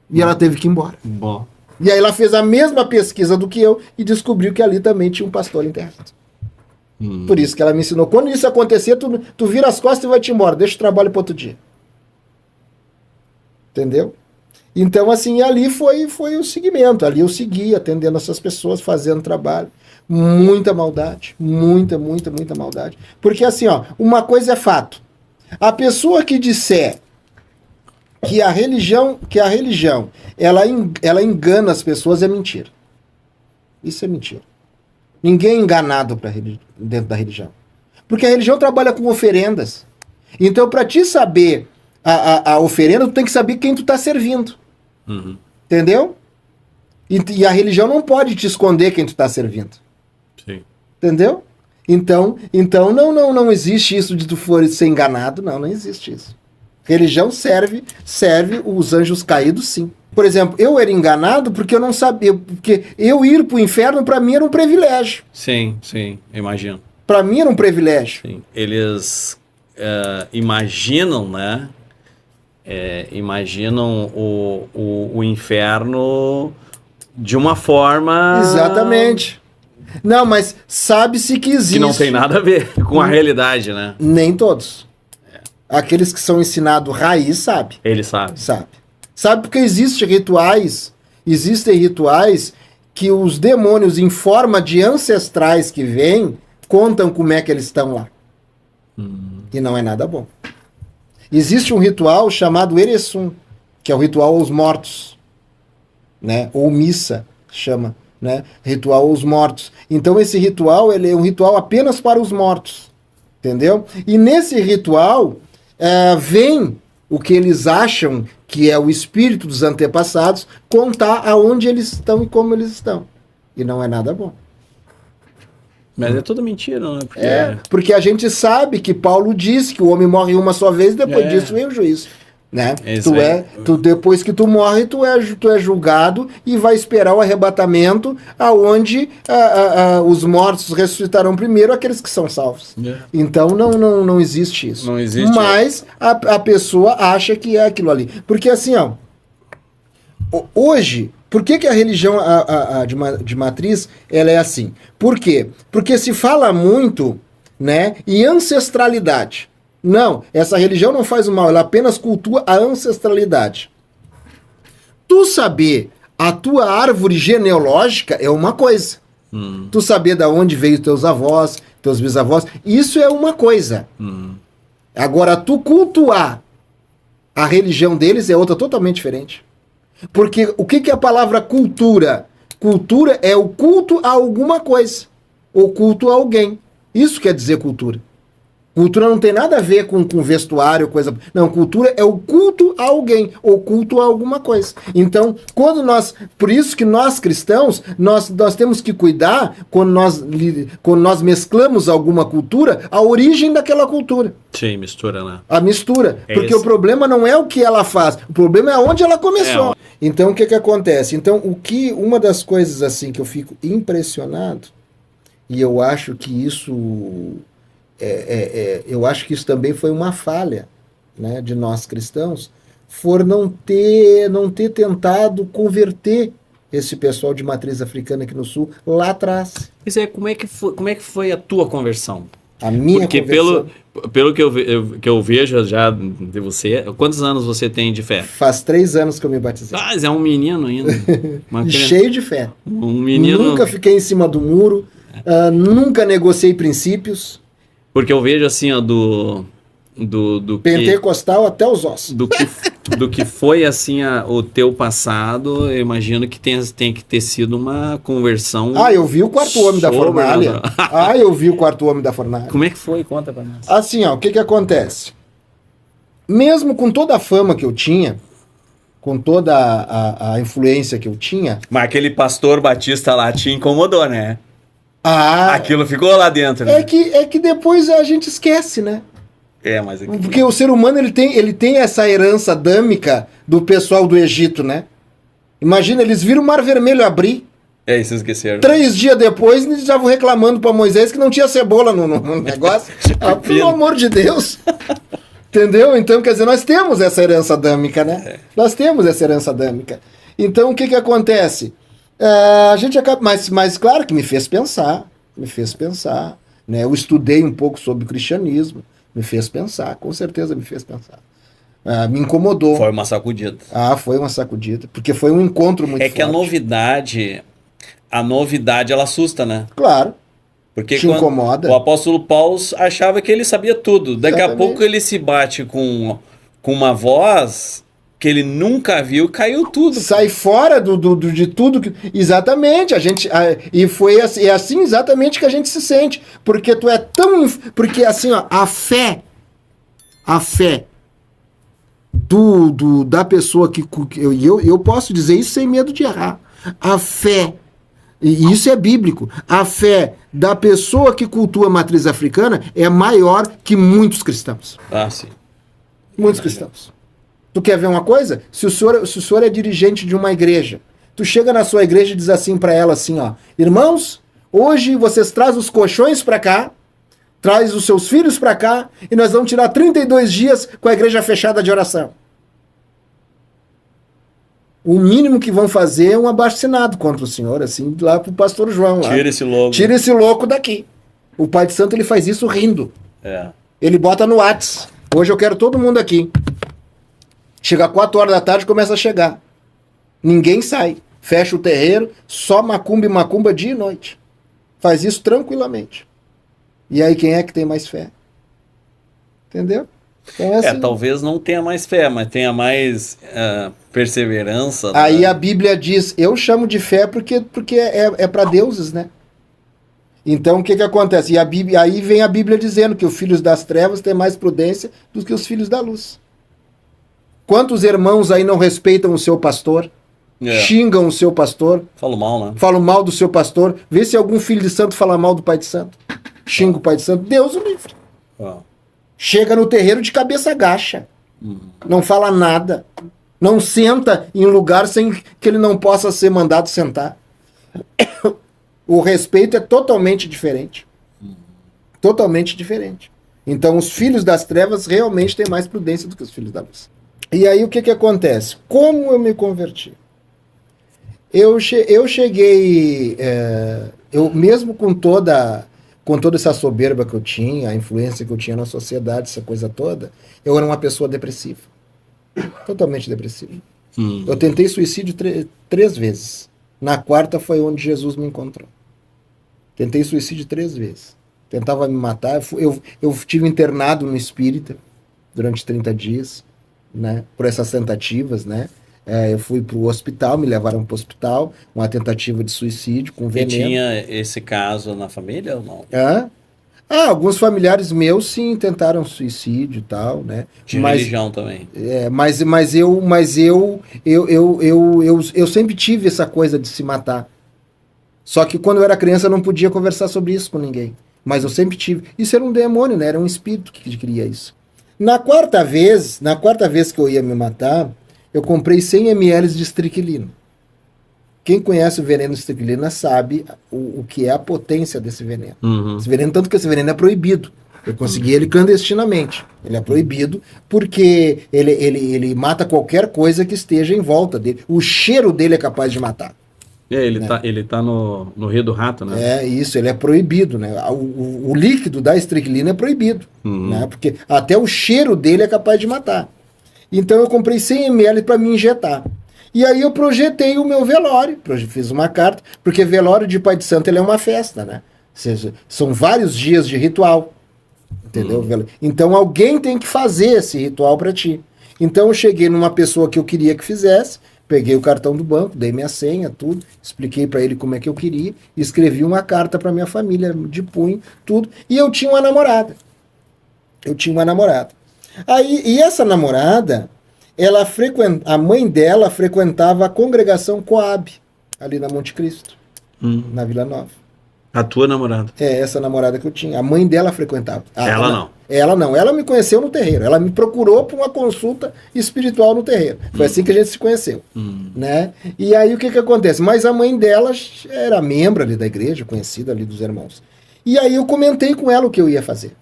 E ela teve que ir embora. Bom. E aí ela fez a mesma pesquisa do que eu e descobriu que ali também tinha um pastor enterrado. Por isso que ela me ensinou. Quando isso acontecer, tu vira as costas e vai te embora. Deixa o trabalho para outro dia. Entendeu? Então, assim, ali foi o seguimento. Ali eu segui atendendo essas pessoas, fazendo trabalho. Muita maldade. Muita maldade. Porque, assim, ó, uma coisa é fato. A pessoa que disser que a religião ela engana as pessoas é mentira. Isso é mentira. Ninguém é enganado dentro da religião. Porque a religião trabalha com oferendas. Então, para te saber a oferenda, tu tem que saber quem tu está servindo. Uhum. Entendeu? E a religião não pode te esconder quem tu está servindo. Sim. Entendeu? Então não existe isso de tu for ser enganado. Não existe isso. Religião serve os anjos caídos, sim. Por exemplo, eu era enganado porque eu não sabia, porque eu ir para o inferno para mim era um privilégio. Sim, imagino. Para mim era um privilégio. Sim. Eles imaginam, né? Imaginam o inferno de uma forma... Exatamente. Não, mas sabe-se que existe. Que não tem nada a ver com a realidade, né? Nem todos. Aqueles que são ensinados raiz, sabe. Ele sabe. Sabe porque existem rituais que os demônios, em forma de ancestrais que vêm, contam como é que eles estão lá. E não é nada bom. Existe um ritual chamado Eressum, que é o ritual aos mortos, né? Ou missa, chama, né? Ritual aos mortos. Então esse ritual, ele é um ritual apenas para os mortos, entendeu? E nesse ritual vem o que eles acham que é o espírito dos antepassados contar aonde eles estão e como eles estão. E não é nada bom. Mas é tudo mentira, né? Porque a gente sabe que Paulo disse que o homem morre uma só vez e depois disso vem o juízo. Né? Depois que tu morre, tu é julgado e vai esperar o arrebatamento, aonde os mortos ressuscitarão primeiro aqueles que são salvos. Então não existe isso. Não existe. Mas a pessoa acha que é aquilo ali. Porque assim, ó, hoje, por que a religião de matriz ela é assim? Por quê? Porque se fala muito, né, em ancestralidade. Não, essa religião não faz o mal, ela apenas cultua a ancestralidade. Tu saber a tua árvore genealógica é uma coisa. Tu saber de onde veio teus avós, teus bisavós, isso é uma coisa. Agora, tu cultuar a religião deles é outra totalmente diferente. Porque o que é a palavra cultura? Cultura é o culto a alguma coisa, ou culto a alguém. Isso quer dizer cultura. Cultura não tem nada a ver com vestuário, coisa... Não, cultura é o culto a alguém, ou culto a alguma coisa. Então, por isso que nós cristãos, nós temos que cuidar, quando nós mesclamos alguma cultura, a origem daquela cultura. Sim, mistura, né? A mistura. Porque o problema não é o que ela faz, o problema é onde ela começou. Então, o que acontece? Então, uma das coisas assim que eu fico impressionado, e eu acho que isso... eu acho que isso também foi uma falha, né, de nós cristãos, for não ter tentado converter esse pessoal de matriz africana aqui no sul lá atrás. Pois é, como é que foi a tua conversão? A minha conversão? Porque pelo que eu vejo já de você, quantos anos você tem de fé? Faz 3 anos que eu me batizei. Mas é um menino ainda. Cheio de fé. Um menino... Nunca fiquei em cima do muro, nunca negociei princípios. Porque eu vejo assim, ó, do pentecostal até os ossos. Do que foi assim o teu passado, eu imagino que tem que ter sido uma conversão. Eu vi o quarto homem da fornalha. Eu vi o quarto homem da fornalha. Como é que foi? Conta pra nós. Assim, ó, o que acontece? Mesmo com toda a fama que eu tinha, com toda a influência que eu tinha... Mas aquele pastor batista lá te incomodou, né? Aquilo ficou lá dentro, né? É que depois a gente esquece, né? Mas... Porque o ser humano, ele tem essa herança adâmica do pessoal do Egito, né? Imagina, eles viram o Mar Vermelho abrir. Isso esqueceram. 3 dias depois, eles estavam reclamando para Moisés que não tinha cebola no negócio. Pelo amor de Deus. Entendeu? Então, quer dizer, nós temos essa herança adâmica, né? Nós temos essa herança adâmica. Então, o que acontece? A gente acaba... Mas claro que me fez pensar. Né? Eu estudei um pouco sobre o cristianismo. Me fez pensar, com certeza me fez pensar. Me incomodou. Foi uma sacudida. Foi uma sacudida. Porque foi um encontro muito forte. Que a novidade ela assusta, né? Claro. Porque te incomoda. O apóstolo Paulo achava que ele sabia tudo. Daqui a pouco ele se bate com uma voz que ele nunca viu, caiu tudo. Sai fora de tudo. Exatamente. E foi assim, assim exatamente que a gente se sente. Porque tu é tão... Porque assim, ó, a fé da pessoa que... Eu posso dizer isso sem medo de errar. A fé... E isso é bíblico. A fé da pessoa que cultua a matriz africana é maior que muitos cristãos. Sim. Muitos cristãos. Tu quer ver uma coisa? Se o senhor é dirigente de uma igreja, tu chega na sua igreja e diz assim para ela assim, ó: irmãos, hoje vocês trazem os colchões para cá, traz os seus filhos para cá e nós vamos tirar 32 dias com a igreja fechada de oração. O mínimo que vão fazer é um abaixo-assinado contra o senhor, assim, lá pro pastor João. Lá. Tira esse louco daqui. O Pai de Santo, ele faz isso rindo. Ele bota no Whats. Hoje eu quero todo mundo aqui. Chega 4 horas da tarde e começa a chegar. Ninguém sai. Fecha o terreiro, só macumba e macumba dia e noite. Faz isso tranquilamente. E aí quem é que tem mais fé? Entendeu? Então assim. Talvez não tenha mais fé, mas tenha mais perseverança. Aí a Bíblia diz, eu chamo de fé porque é para deuses, né? Então o que acontece? Aí vem a Bíblia dizendo que os filhos das trevas têm mais prudência do que os filhos da luz. Quantos irmãos aí não respeitam o seu pastor? Xingam o seu pastor? Falam mal, né? Falam mal do seu pastor. Vê se algum filho de santo fala mal do pai de santo. Xinga o pai de santo. Deus o livre. Chega no terreiro de cabeça gacha. Não fala nada. Não senta em lugar sem que ele não possa ser mandado sentar. O respeito é totalmente diferente. Totalmente diferente. Então os filhos das trevas realmente têm mais prudência do que os filhos da luz. E aí o que acontece? Como eu me converti? Eu cheguei... eu mesmo com toda essa soberba que eu tinha, a influência que eu tinha na sociedade, essa coisa toda, eu era uma pessoa depressiva. Totalmente depressiva. Eu tentei suicídio 3 vezes. Na 4ª foi onde Jesus me encontrou. Tentei suicídio 3 vezes. Tentava me matar. Eu tive internado no espírita durante 30 dias, né, por essas tentativas, né? Eu fui para o hospital, me levaram para o hospital, uma tentativa de suicídio com veneno. E tinha esse caso na família ou não? Alguns familiares meus sim tentaram suicídio e tal, né? De religião também. Mas eu sempre tive essa coisa de se matar. Só que quando eu era criança eu não podia conversar sobre isso com ninguém. Mas eu sempre tive. Isso era um demônio, né? Era um espírito que queria isso. Na quarta vez que eu ia me matar, eu comprei 100 ml de estricnina. Quem conhece o veneno de estricnina sabe o que é a potência desse veneno. Esse veneno, tanto que esse veneno é proibido. Eu consegui ele clandestinamente. Ele é proibido porque ele mata qualquer coisa que esteja em volta dele. O cheiro dele é capaz de matar. Ele tá no Rio do Rato, né? Isso, ele é proibido, né? O líquido da estricnina é proibido, né? Porque até o cheiro dele é capaz de matar. Então eu comprei 100 ml para me injetar. E aí eu projetei o meu velório, fiz uma carta, porque velório de pai de santo ele é uma festa, né? São vários dias de ritual, entendeu? Então alguém tem que fazer esse ritual para ti. Então eu cheguei numa pessoa que eu queria que fizesse, peguei o cartão do banco, dei minha senha, tudo, expliquei para ele como é que eu queria, escrevi uma carta para minha família, de punho, tudo, e eu tinha uma namorada. Aí, e essa namorada, a mãe dela frequentava a congregação Coab, ali na Monte Cristo, na Vila Nova. A tua namorada? Essa namorada que eu tinha. A mãe dela frequentava. Ela não? Ela não, ela me conheceu no terreiro, ela me procurou para uma consulta espiritual no terreiro. Foi assim que a gente se conheceu, né? E aí o que acontece? Mas a mãe dela era membro ali da igreja, conhecida ali dos irmãos. E aí eu comentei com ela o que eu ia fazer.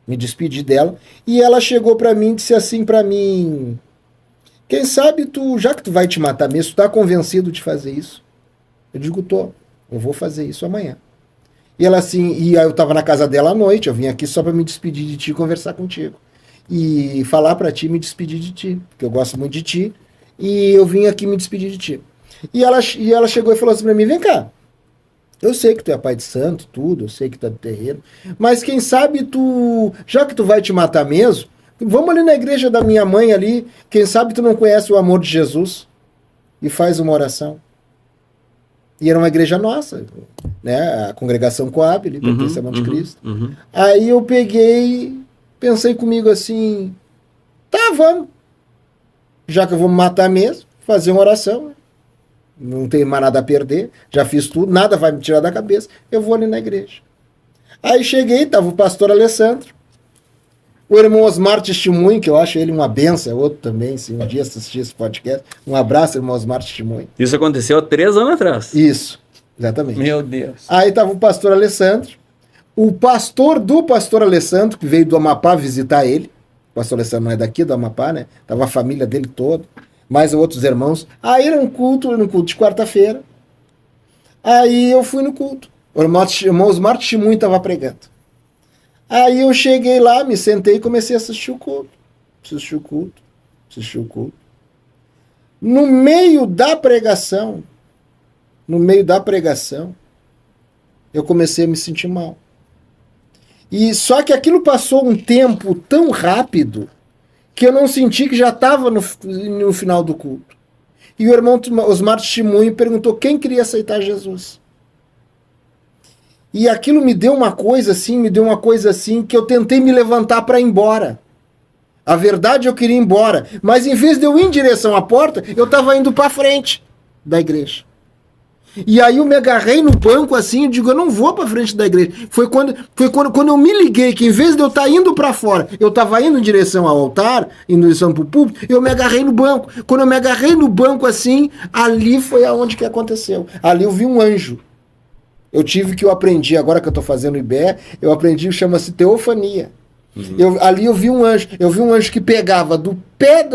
Me despedi dela e ela chegou para mim e disse assim para mim: quem sabe tu, já que tu vai te matar mesmo, tu tá convencido de fazer isso? Eu digo, tô, eu vou fazer isso amanhã. E ela assim, e aí eu tava na casa dela à noite, eu vim aqui só para me despedir de ti e conversar contigo. E falar para ti, me despedir de ti, porque eu gosto muito de ti, e eu vim aqui me despedir de ti. E ela chegou e falou assim para mim: vem cá, eu sei que tu é pai de santo, tudo, eu sei que tu é do terreiro, mas quem sabe tu, já que tu vai te matar mesmo, vamos ali na igreja da minha mãe ali, quem sabe tu não conhece o amor de Jesus e faz uma oração. E era uma igreja nossa, né? A congregação Coab, ali, pertence a Monte Cristo. Aí eu peguei, pensei comigo assim, tá, vamos. Já que eu vou me matar mesmo, fazer uma oração. Não tenho mais nada a perder, já fiz tudo, nada vai me tirar da cabeça, eu vou ali na igreja. Aí cheguei, tava o pastor Alessandro, o irmão Osmar Testemunho, que eu acho ele uma benção, outro também, se um dia assistir esse podcast. Um abraço, irmão Osmar Testemunho. Isso aconteceu há 3 anos atrás. Isso, exatamente. Meu Deus. Aí estava o pastor Alessandro, o pastor do pastor Alessandro, que veio do Amapá visitar ele. O pastor Alessandro não é daqui do Amapá, né? Tava a família dele toda, mais outros irmãos. Aí era um culto de quarta-feira. Aí eu fui no culto. O irmão Osmar Testemunho estava pregando. Aí eu cheguei lá, me sentei e comecei a assistir o culto. Assisti o culto. No meio da pregação, eu comecei a me sentir mal. E só que aquilo passou um tempo tão rápido que eu não senti que já estava no final do culto. E o irmão Osmar Testemunho perguntou quem queria aceitar Jesus. E aquilo me deu uma coisa assim, que eu tentei me levantar para ir embora. A verdade, eu queria ir embora. Mas em vez de eu ir em direção à porta, eu estava indo para frente da igreja. E aí eu me agarrei no banco assim e digo, eu não vou para frente da igreja. Foi quando eu me liguei que em vez de eu estar indo para fora, eu estava indo em direção ao altar, em direção para o púlpito, eu me agarrei no banco. Quando eu me agarrei no banco assim, ali foi aonde que aconteceu. Ali eu vi um anjo. Eu aprendi, agora que eu estou fazendo o IBE, eu aprendi, chama-se teofania. Ali eu vi um anjo que pegava do pé,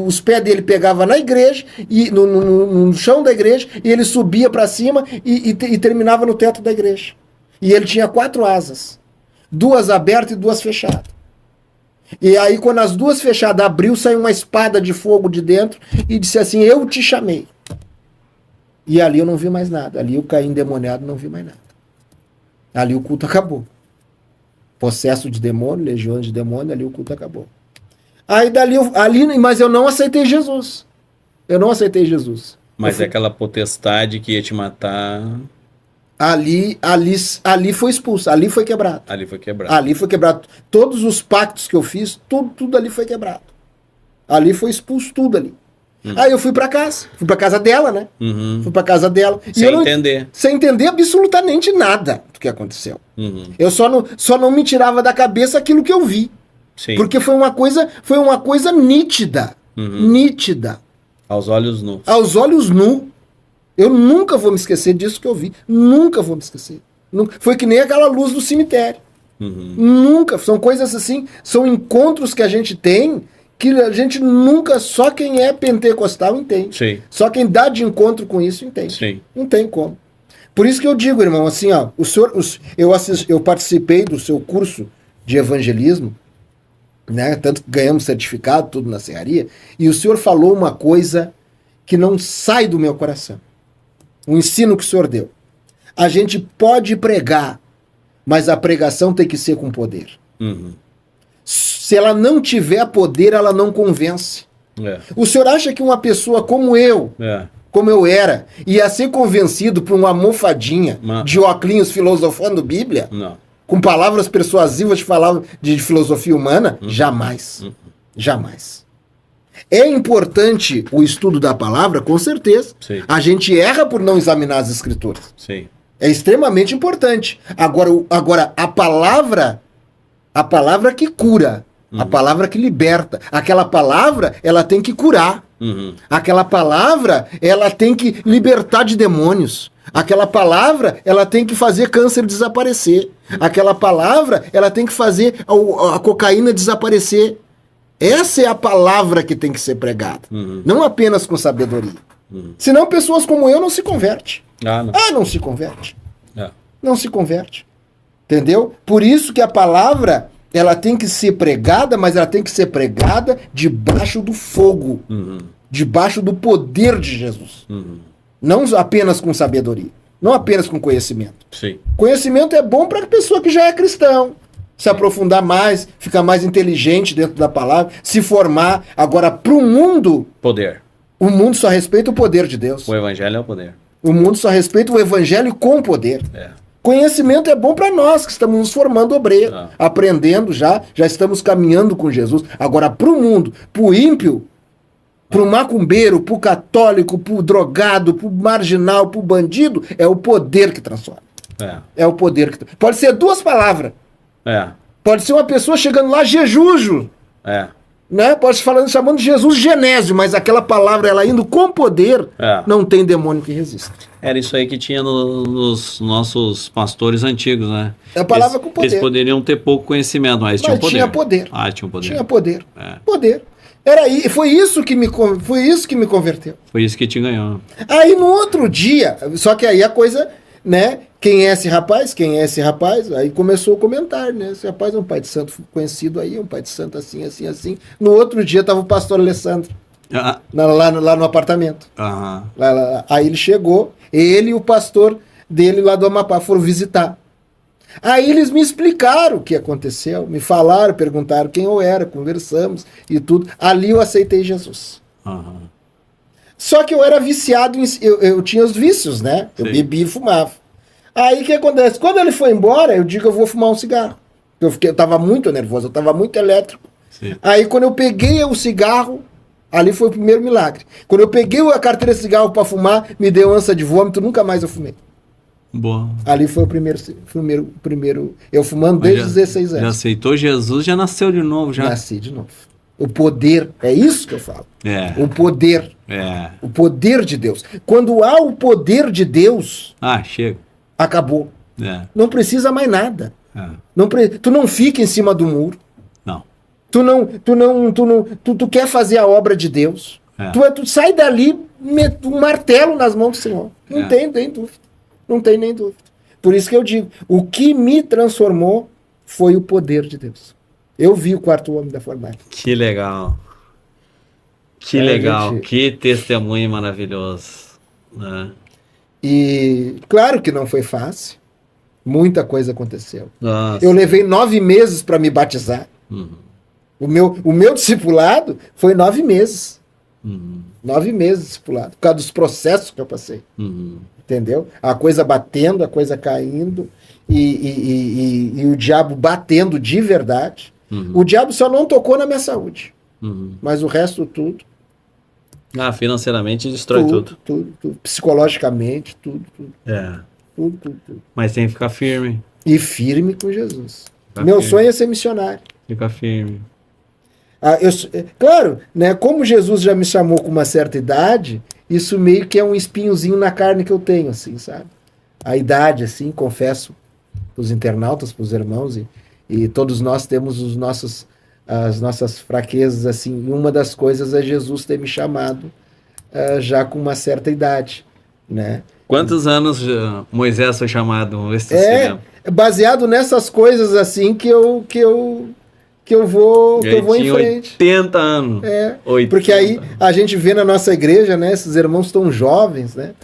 os pés dele pegava na igreja, e no chão da igreja, e ele subia para cima e terminava no teto da igreja. E ele tinha 4 asas, 2 abertas e 2 fechadas. E aí quando as 2 fechadas abriu, saiu uma espada de fogo de dentro e disse assim, eu te chamei. E ali eu não vi mais nada. Ali eu caí endemoniado, não vi mais nada. Ali o culto acabou. Possesso de demônio, legiões de demônio, ali o culto acabou. Aí mas eu não aceitei Jesus. Mas é aquela potestade que ia te matar. Ali foi expulso, ali foi quebrado. Ali foi quebrado. Todos os pactos que eu fiz, tudo ali foi quebrado. Ali foi expulso tudo ali. Aí eu fui pra casa dela, né? Fui pra casa dela. Sem entender absolutamente nada do que aconteceu. Eu só não me tirava da cabeça aquilo que eu vi. Sim. Porque foi uma coisa nítida. Nítida. Aos olhos nus. Aos olhos nus. Eu nunca vou me esquecer disso que eu vi. Nunca vou me esquecer. Foi que nem aquela luz do cemitério. Nunca. São coisas assim, são encontros que a gente tem que a gente nunca, só quem é pentecostal entende. Sim. Só quem dá de encontro com isso entende. Sim. Não tem como. Por isso que eu digo, irmão, assim, ó, eu participei do seu curso de evangelismo, né? Tanto que ganhamos certificado, tudo na serraria, e o senhor falou uma coisa que não sai do meu coração. O ensino que o senhor deu. A gente pode pregar, mas a pregação tem que ser com poder. Se ela não tiver poder, ela não convence. O senhor acha que uma pessoa como eu, como eu era, ia ser convencido por uma almofadinha de óculos filosofando Bíblia? Não. Com palavras persuasivas de filosofia humana? Jamais. Jamais. É importante o estudo da palavra, com certeza. Sim. A gente erra por não examinar as escrituras. Sim. É extremamente importante. Agora a palavra A palavra que cura. A palavra que liberta. Aquela palavra, ela tem que curar. Aquela palavra, ela tem que libertar de demônios. Aquela palavra, ela tem que fazer câncer desaparecer. Aquela palavra, ela tem que fazer a cocaína desaparecer. Essa é a palavra que tem que ser pregada. Não apenas com sabedoria. Senão pessoas como eu não se convertem. Não se converte. Não se converte. Entendeu? Por isso que a palavra, ela tem que ser pregada, mas ela tem que ser pregada debaixo do fogo. Debaixo do poder de Jesus. Não apenas com sabedoria. Não apenas com conhecimento. Sim. Conhecimento é bom para a pessoa que já é cristão. Se aprofundar mais, ficar mais inteligente dentro da palavra, se formar. Agora, para o mundo... Poder. O mundo só respeita o poder de Deus. O evangelho é o poder. O mundo só respeita o evangelho com poder. Conhecimento é bom para nós, que estamos nos formando obreiro, aprendendo já estamos caminhando com Jesus. Agora, para o mundo, para o ímpio, para o macumbeiro, para o católico, para o drogado, para o marginal, para o bandido, é o poder que transforma. É o poder que... Pode ser duas palavras. Pode ser uma pessoa chegando lá, Jejujo. Né? Pode ser chamando de Jesus Genésio, mas aquela palavra, ela indo com poder, não tem demônio que resista. Era isso aí que tinha nos nossos pastores antigos, né? É a palavra com poder. Eles poderiam ter pouco conhecimento, mas tinham poder. Tinha poder. Tinha poder. Tinha poder. Poder. Foi isso que me converteu. Foi isso que te ganhou. Aí no outro dia, só que aí a coisa, né? Quem é esse rapaz? Quem é esse rapaz? Aí começou a comentar, né? Esse rapaz é um pai de santo conhecido aí, um pai de santo assim, assim, assim. No outro dia estava o pastor Alessandro, lá no apartamento. Aí ele chegou, ele e o pastor dele lá do Amapá foram visitar. Aí eles me explicaram o que aconteceu, me falaram, perguntaram quem eu era, conversamos e tudo. Ali eu aceitei Jesus. Só que eu era viciado, eu tinha os vícios, né? Eu bebia e fumava. Aí o que acontece? Quando ele foi embora, eu digo, eu vou fumar um cigarro. Eu tava muito nervoso, eu tava muito elétrico. Aí quando eu peguei o cigarro, ali foi o primeiro milagre. Quando eu peguei a carteira de cigarro para fumar, me deu ânsia de vômito, nunca mais eu fumei. Boa. Ali foi o primeiro eu fumando desde os 16 anos. Já aceitou Jesus, já nasceu de novo. Nasci de novo. O poder, é isso que eu falo. O poder. O poder de Deus. Quando há o poder de Deus... chega. Acabou. Não precisa mais nada. Tu não fica em cima do muro. Não. Tu quer fazer a obra de Deus. Tu sai dali, um martelo nas mãos do Senhor. Não tem nem dúvida. Não tem nem dúvida. Por isso que eu digo, o que me transformou foi o poder de Deus. Eu vi o quarto homem da fornalha. Que legal. Que legal. Gente... Que testemunho maravilhoso. Né? E claro que não foi fácil. Muita coisa aconteceu. Nossa. Eu levei 9 meses para me batizar. O meu discipulado foi 9 meses. 9 meses discipulado. Por causa dos processos que eu passei. Entendeu? A coisa batendo, a coisa caindo. E o diabo batendo de verdade. O diabo só não tocou na minha saúde. Mas o resto tudo. Financeiramente destrói tudo. Tudo. Psicologicamente, tudo. Tudo. Mas tem que ficar firme. E firme com Jesus. Meu sonho é ser missionário. Fica firme. Claro, né, como Jesus já me chamou com uma certa idade, isso meio que é um espinhozinho na carne que eu tenho, assim, sabe? A idade, assim, confesso para os internautas, para os irmãos, e todos nós temos as nossas fraquezas, assim, e uma das coisas é Jesus ter me chamado já com uma certa idade, né? Quantos anos Moisés foi chamado? Baseado nessas coisas, assim, que eu vou em frente. 80 anos. 80. Porque aí a gente vê na nossa igreja, né, esses irmãos tão jovens, né,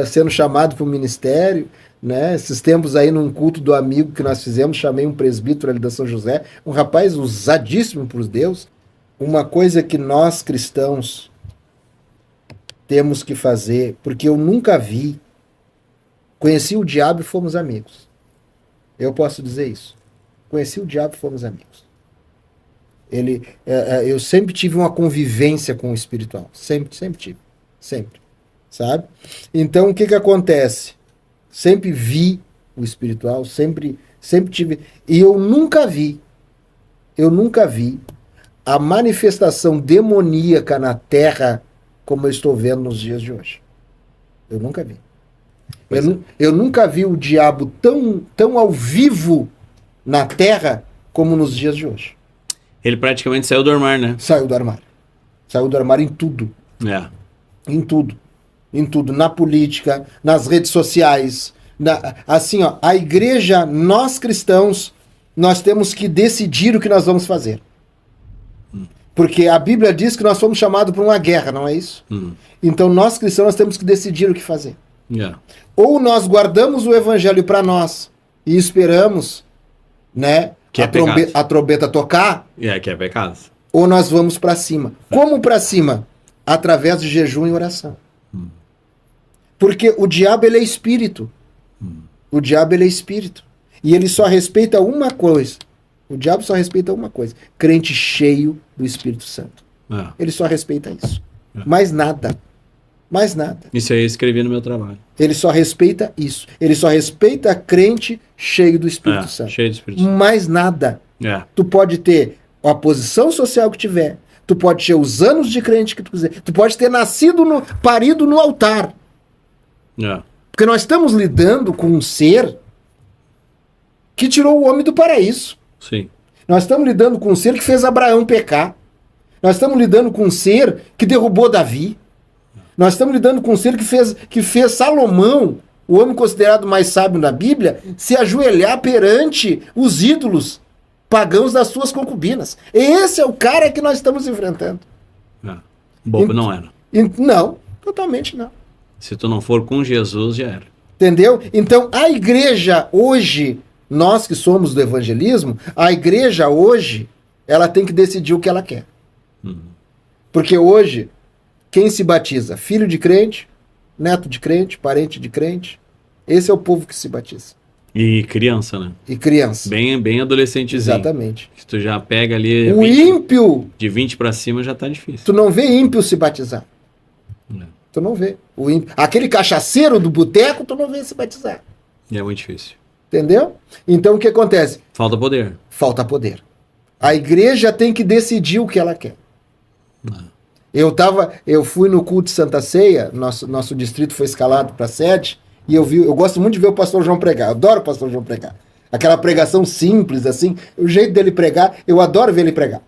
sendo chamados para o ministério, né, esses tempos aí num culto do amigo que nós fizemos, chamei um presbítero ali da São José, um rapaz usadíssimo por Deus. Uma coisa que nós cristãos temos que fazer, porque eu nunca vi, conheci o diabo e fomos amigos. Eu posso dizer isso. Conheci o diabo e fomos amigos. Eu sempre tive uma convivência com o espiritual. Sempre tive. Sempre. Sabe? Então, o que acontece? Sempre vi o espiritual, sempre tive. E eu nunca vi eu nunca vi a manifestação demoníaca na Terra como eu estou vendo nos dias de hoje. Eu nunca vi. Eu nunca vi o diabo tão ao vivo na Terra como nos dias de hoje. Ele praticamente saiu do armário, né? Saiu do armário. Saiu do armário em tudo. É. Em tudo. Em tudo. Na política, nas redes sociais. Assim, ó, a igreja, nós cristãos, nós temos que decidir o que nós vamos fazer. Porque a Bíblia diz que nós fomos chamados para uma guerra, não é isso? Então nós cristãos nós temos que decidir o que fazer. Yeah. Ou nós guardamos o evangelho para nós e esperamos, né, a trombeta tocar, que é pecado. ou nós vamos para cima. Como para cima? Através de jejum e oração. Porque o diabo ele é espírito. O diabo ele é espírito. E ele só respeita uma coisa. O diabo só respeita uma coisa. Crente cheio do Espírito Santo. Ele só respeita isso. Mais nada. Mais nada. Isso aí eu escrevi no meu trabalho. Ele só respeita isso. Ele só respeita crente cheio do Espírito Santo. Cheio do Espírito Santo. Mais nada. Tu pode ter a posição social que tiver. Tu pode ter os anos de crente que tu quiser. Tu pode ter parido no altar. Porque nós estamos lidando com um ser que tirou o homem do paraíso. Sim. Nós estamos lidando com um ser que fez Abraão pecar. Nós estamos lidando com um ser que derrubou Davi. Nós estamos lidando com um ser que fez Salomão, o homem considerado mais sábio na Bíblia, se ajoelhar perante os ídolos pagãos das suas concubinas. Esse é o cara que nós estamos enfrentando. Bobo não era. Não, totalmente não. Se tu não for com Jesus, já era. Entendeu? Então, a igreja hoje, nós que somos do evangelismo, a igreja hoje, ela tem que decidir o que ela quer. Porque hoje, quem se batiza? Filho de crente, neto de crente, parente de crente. Esse é o povo que se batiza. E criança, né? E criança. Bem adolescentezinho. Exatamente. Se tu já pega ali... O 20, ímpio... De 20 pra cima já tá difícil. Tu não vê ímpio se batizar. Tu não vê. Aquele cachaceiro do boteco, tu não vê se batizar. É muito difícil. Entendeu? Então o que acontece? Falta poder. Falta poder. A igreja tem que decidir o que ela quer. Eu fui no culto de Santa Ceia, nosso distrito foi escalado para sede, e eu gosto muito de ver o pastor João pregar. Eu adoro o pastor João pregar. Aquela pregação simples, assim, o jeito dele pregar, eu adoro ver ele pregar.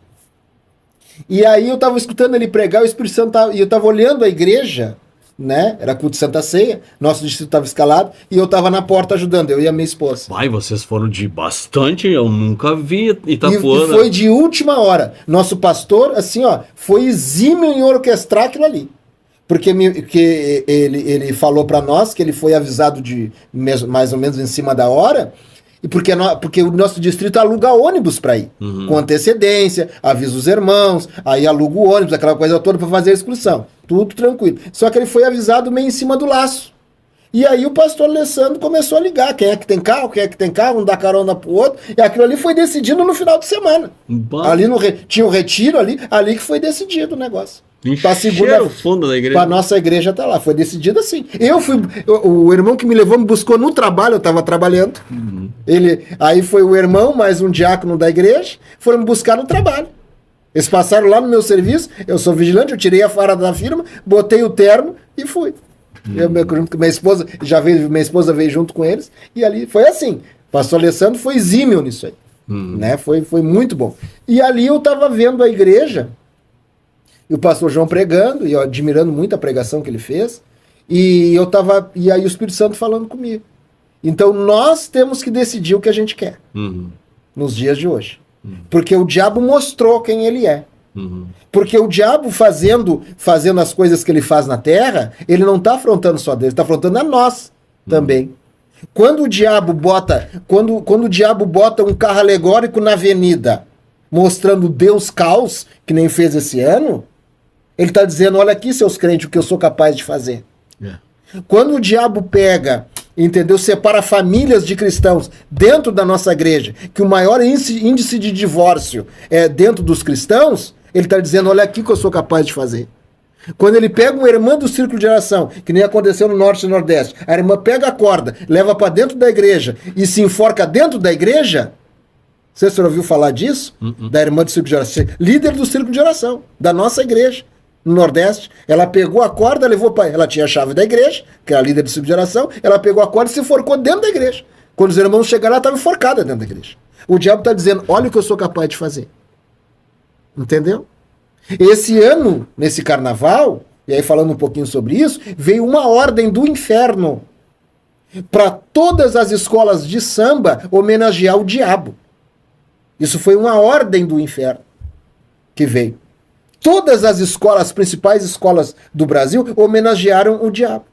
E aí eu estava escutando ele pregar, o Espírito Santo e eu estava olhando a igreja, né? Era culto de Santa Ceia, nosso distrito estava escalado, e eu estava na porta ajudando, eu e a minha esposa. Pai, vocês foram de bastante, eu nunca vi Itapuã. E foi de última hora. Nosso pastor, assim, ó, foi exímio em orquestrar aquilo ali. Porque ele falou para nós que ele foi avisado mais ou menos em cima da hora, e porque o nosso distrito aluga ônibus para ir, com antecedência, avisa os irmãos, aí aluga o ônibus, aquela coisa toda para fazer a excursão. Tudo tranquilo. Só que ele foi avisado meio em cima do laço. E aí o pastor Alessandro começou a ligar. Quem é que tem carro, um dá carona pro outro. E aquilo ali foi decidido no final de semana. Ali tinha um retiro ali que foi decidido o negócio. Encheram o fundo da igreja. Pra nossa igreja tá lá. Foi decidido assim. O irmão que me levou me buscou no trabalho, eu tava trabalhando. Aí foi o irmão, mais um diácono da igreja, foram me buscar no trabalho. Eles passaram lá no meu serviço, eu sou vigilante, eu tirei a fara da firma, botei o terno e fui. Minha esposa veio junto com eles, e ali foi assim. Pastor Alessandro foi exímio nisso aí. Né? Foi muito bom. E ali eu estava vendo a igreja, e o pastor João pregando, e eu admirando muito a pregação que ele fez, e aí o Espírito Santo falando comigo. Então nós temos que decidir o que a gente quer nos dias de hoje. Porque o diabo mostrou quem ele é. Porque o diabo fazendo as coisas que ele faz na terra, ele não está afrontando só Deus, ele está afrontando a nós também. Quando o diabo bota um carro alegórico na avenida, mostrando Deus caos, que nem fez esse ano, ele está dizendo, olha aqui, seus crentes, o que eu sou capaz de fazer. Quando o diabo pega, entendeu, separa famílias de cristãos dentro da nossa igreja, que o maior índice de divórcio é dentro dos cristãos, ele está dizendo, olha aqui o que eu sou capaz de fazer. Quando ele pega uma irmã do círculo de oração, que nem aconteceu no Norte e Nordeste, a irmã pega a corda, leva para dentro da igreja e se enforca dentro da igreja, Você já ouviu falar disso? Da irmã do círculo de oração. Líder do círculo de oração, da nossa igreja, no Nordeste. Ela pegou a corda, levou para... Ela tinha a chave da igreja, que era a líder do círculo de oração. Ela pegou a corda e se enforcou dentro da igreja. Quando os irmãos chegaram, ela estava enforcada dentro da igreja. O diabo está dizendo, olha o que eu sou capaz de fazer. Entendeu? Esse ano, nesse carnaval, e aí falando um pouquinho sobre isso, veio uma ordem do inferno para todas as escolas de samba homenagear o diabo. Isso foi uma ordem do inferno que veio. Todas as escolas, as principais escolas do Brasil, homenagearam o diabo.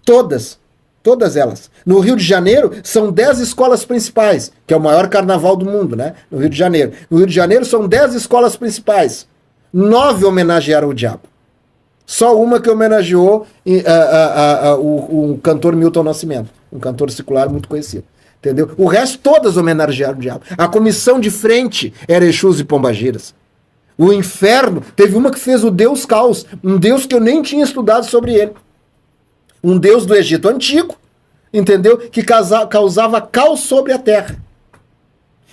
Todas. Todas elas. No Rio de Janeiro, são 10 escolas principais, que é o maior carnaval do mundo, né? No Rio de Janeiro. No Rio de Janeiro, são 10 escolas principais. 9 homenagearam o diabo. Só uma que homenageou o cantor Milton Nascimento, um cantor secular muito conhecido. Entendeu? O resto, todas homenagearam o diabo. A comissão de frente era Exus e Pombagiras. O inferno, teve uma que fez o Deus Caos, um Deus que eu nem tinha estudado sobre ele. Um Deus do Egito Antigo, entendeu? Que causava caos sobre a terra.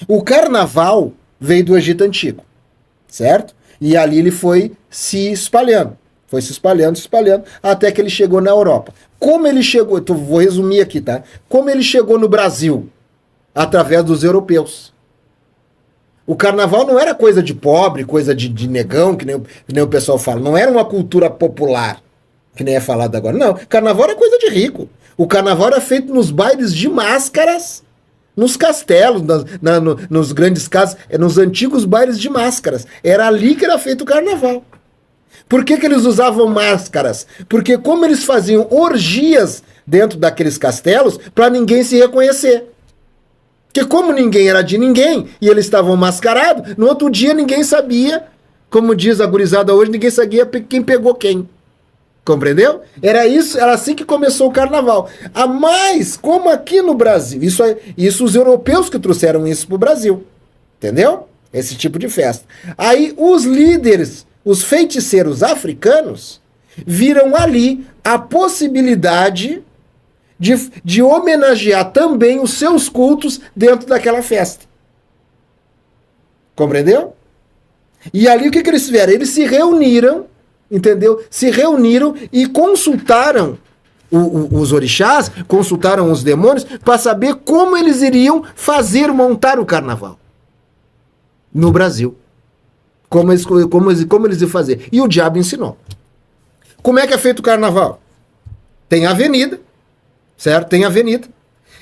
O carnaval veio do Egito Antigo, certo? E ali ele foi se espalhando. Foi se espalhando, até que ele chegou na Europa. Como ele chegou, vou resumir aqui, tá? Como ele chegou no Brasil? Através dos europeus. O carnaval não era coisa de pobre, coisa de negão, que nem o pessoal fala. Não era uma cultura popular, que nem é falado agora. Não, carnaval era coisa de rico. O carnaval era feito nos bailes de máscaras, nos castelos, nos grandes casas, nos antigos bailes de máscaras. Era ali que era feito o carnaval. Por que eles usavam máscaras? Porque como eles faziam orgias dentro daqueles castelos, para ninguém se reconhecer. Porque como ninguém era de ninguém, e eles estavam mascarados, no outro dia ninguém sabia, como diz a gurizada hoje, ninguém sabia quem pegou quem. Compreendeu? Era isso, era assim que começou o carnaval. A mais, como aqui no Brasil, isso os europeus que trouxeram isso para o Brasil. Entendeu? Esse tipo de festa. Aí os líderes, os feiticeiros africanos, viram ali a possibilidade de homenagear também os seus cultos dentro daquela festa. Compreendeu? E ali o que eles fizeram? Eles se reuniram, entendeu? Se reuniram e consultaram os orixás, consultaram os demônios, para saber como eles iriam montar o carnaval no Brasil. Como eles iam fazer. E o diabo ensinou. Como é que é feito o carnaval? Tem a avenida, certo? Tem a avenida.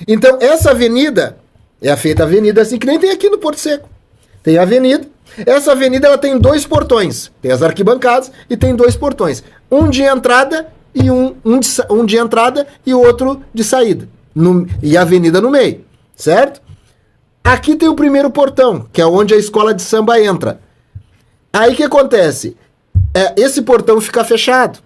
Então, essa avenida é feita avenida assim, que nem tem aqui no Porto Seco. Tem a avenida. Essa avenida ela tem 2 portões. Tem as arquibancadas e tem 2 portões. Um de entrada e um de entrada e outro de saída. E a avenida no meio, certo? Aqui tem o primeiro portão, que é onde a escola de samba entra. Aí o que acontece? Esse portão fica fechado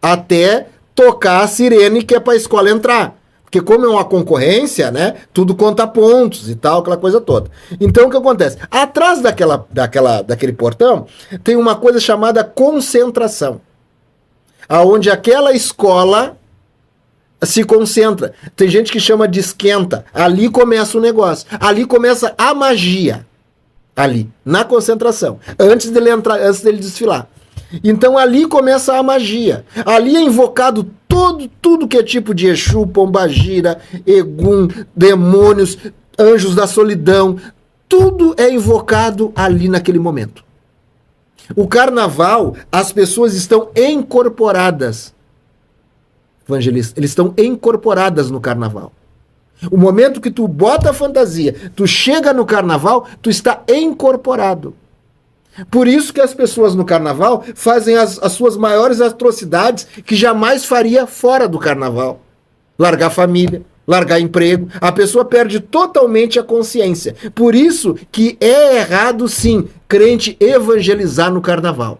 até tocar a sirene que é para a escola entrar. Porque como é uma concorrência, né? Tudo conta pontos e tal, aquela coisa toda. Então o que acontece? Atrás daquele portão tem uma coisa chamada concentração. Aonde aquela escola se concentra. Tem gente que chama de esquenta. Ali começa o negócio. Ali começa a magia. Ali, na concentração. Antes dele desfilar. Então ali começa a magia. Ali é invocado tudo que é tipo de Exu, Pombagira, Egum, demônios, anjos da solidão. Tudo é invocado ali naquele momento. O carnaval, as pessoas estão incorporadas. Evangelista, eles estão incorporadas no carnaval. O momento que tu bota a fantasia, tu chega no carnaval, tu está incorporado. Por isso que as pessoas no carnaval fazem as suas maiores atrocidades que jamais faria fora do carnaval. Largar família, largar emprego. A pessoa perde totalmente a consciência. Por isso que é errado, sim, crente evangelizar no carnaval.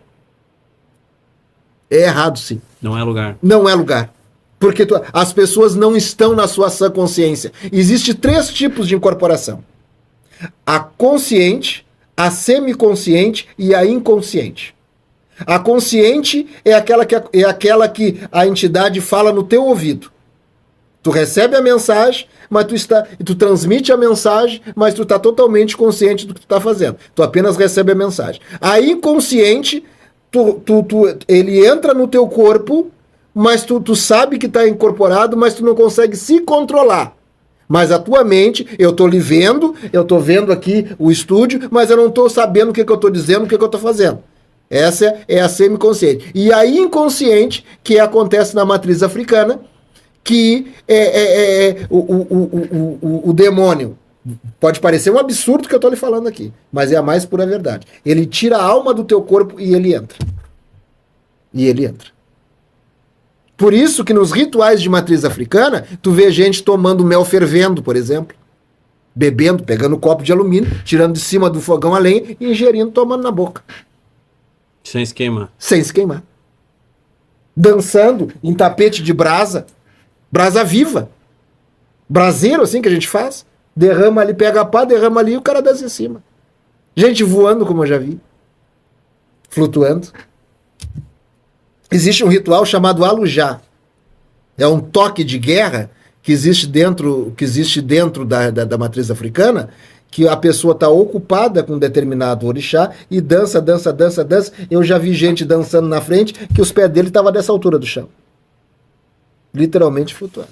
É errado, sim. Não é lugar. Não é lugar. Porque as pessoas não estão na sua sã consciência. Existem 3 tipos de incorporação. A consciente, a semiconsciente e a inconsciente. A consciente é aquela que a entidade fala no teu ouvido. Tu recebe a mensagem, mas tu transmite a mensagem, mas tu está totalmente consciente do que tu está fazendo. Tu apenas recebe a mensagem. Aí, inconsciente, ele entra no teu corpo, mas tu sabe que está incorporado, mas tu não consegue se controlar. Mas a tua mente, eu estou lhe vendo, eu estou vendo aqui o estúdio, mas eu não estou sabendo o que eu estou dizendo, o que eu estou fazendo. Essa é a semiconsciente. E a inconsciente, que acontece na matriz africana, que o demônio. Pode parecer um absurdo que eu estou lhe falando aqui, mas é a mais pura verdade. Ele tira a alma do teu corpo e ele entra. E ele entra. Por isso que nos rituais de matriz africana, tu vê gente tomando mel fervendo, por exemplo. Bebendo, pegando um copo de alumínio, tirando de cima do fogão a lenha e ingerindo, tomando na boca. Sem se queimar. Sem se queimar. Dançando em tapete de brasa. Brasa viva. Braseiro, assim que a gente faz. Derrama ali, pega a pá, derrama ali e o cara dança em cima. Gente voando, como eu já vi. Flutuando. Existe um ritual chamado alujá. É um toque de guerra que existe dentro da matriz africana, que a pessoa está ocupada com um determinado orixá e dança. Eu já vi gente dançando na frente que os pés dele estavam dessa altura do chão. Literalmente flutuando.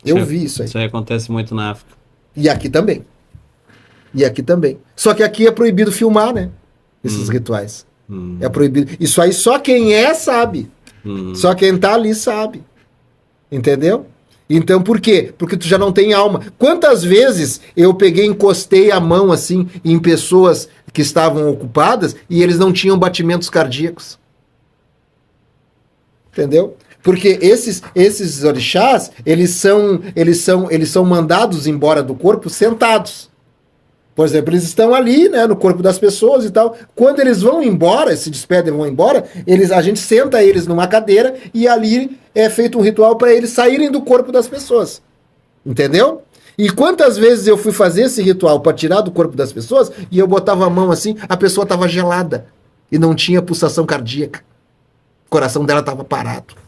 Eu vi isso aí. Isso aí acontece muito na África. E aqui também. Só que aqui é proibido filmar, né? Esses rituais. É proibido. Isso aí só quem sabe. Só quem tá ali sabe. Entendeu? Então por quê? Porque tu já não tem alma. Quantas vezes eu encostei a mão assim em pessoas que estavam ocupadas e eles não tinham batimentos cardíacos? Entendeu? Porque esses orixás, eles são mandados embora do corpo sentados. Por exemplo, eles estão ali, né, no corpo das pessoas e tal. Quando eles vão embora, se despedem e vão embora, a gente senta eles numa cadeira e ali é feito um ritual para eles saírem do corpo das pessoas. Entendeu? E quantas vezes eu fui fazer esse ritual para tirar do corpo das pessoas e eu botava a mão assim, a pessoa estava gelada e não tinha pulsação cardíaca. O coração dela estava parado.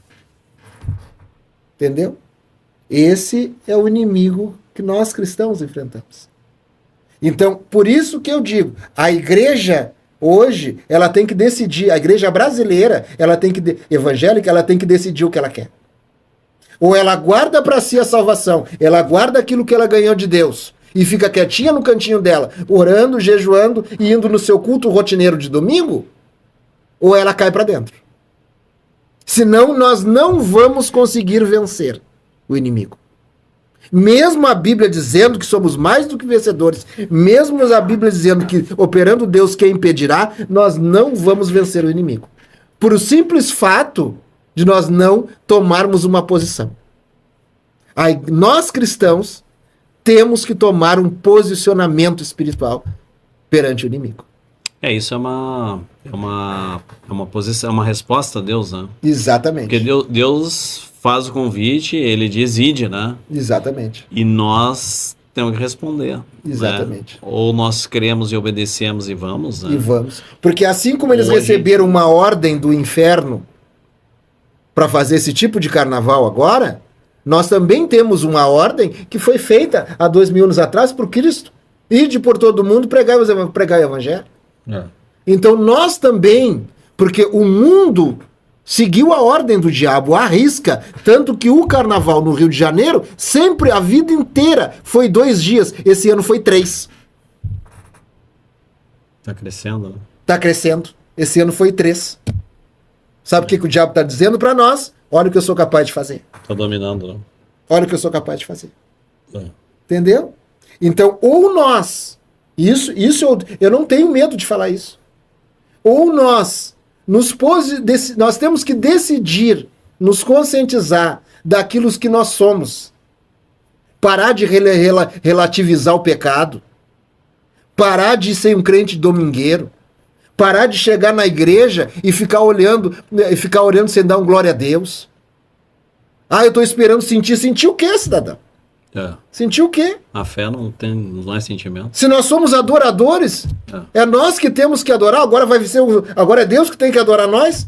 Entendeu? Esse é o inimigo que nós cristãos enfrentamos. Então, por isso que eu digo, a igreja hoje, ela tem que decidir, a igreja brasileira, evangélica, ela tem que decidir o que ela quer. Ou ela guarda para si a salvação, ela guarda aquilo que ela ganhou de Deus e fica quietinha no cantinho dela, orando, jejuando e indo no seu culto rotineiro de domingo, ou ela cai para dentro. Senão nós não vamos conseguir vencer o inimigo. Mesmo a Bíblia dizendo que somos mais do que vencedores, mesmo a Bíblia dizendo que operando Deus quem impedirá, nós não vamos vencer o inimigo. Por o simples fato de nós não tomarmos uma posição. Aí, nós cristãos temos que tomar um posicionamento espiritual perante o inimigo. Isso é uma posição, uma resposta a Deus, né? Exatamente. Porque Deus faz o convite, ele diz ide, né? Exatamente. E nós temos que responder. Exatamente. Né? Ou nós cremos e obedecemos e vamos, né? E vamos. Porque assim como eles receberam uma ordem do inferno para fazer esse tipo de carnaval agora, nós também temos uma ordem que foi feita há 2000 anos atrás por Cristo. Ide por todo mundo pregar o evangelho. Então nós também, porque o mundo seguiu a ordem do diabo à risca, tanto que o carnaval no Rio de Janeiro, sempre, a vida inteira, foi 2 dias. Esse ano foi 3. Tá crescendo, né? Tá crescendo. Esse ano foi 3. Sabe o que o diabo tá dizendo para nós? Olha o que eu sou capaz de fazer. Tá dominando, né? Olha o que eu sou capaz de fazer. Entendeu? Então, ou nós... Isso eu não tenho medo de falar isso. Ou nós temos que decidir, nos conscientizar daquilo que nós somos. Parar de relativizar o pecado. Parar de ser um crente domingueiro. Parar de chegar na igreja e ficar olhando sem dar um glória a Deus. Eu estou esperando sentir. Sentir o quê, cidadão? Sentir o quê? A fé não é sentimento. Se nós somos adoradores, é nós que temos que adorar. Agora é Deus que tem que adorar nós?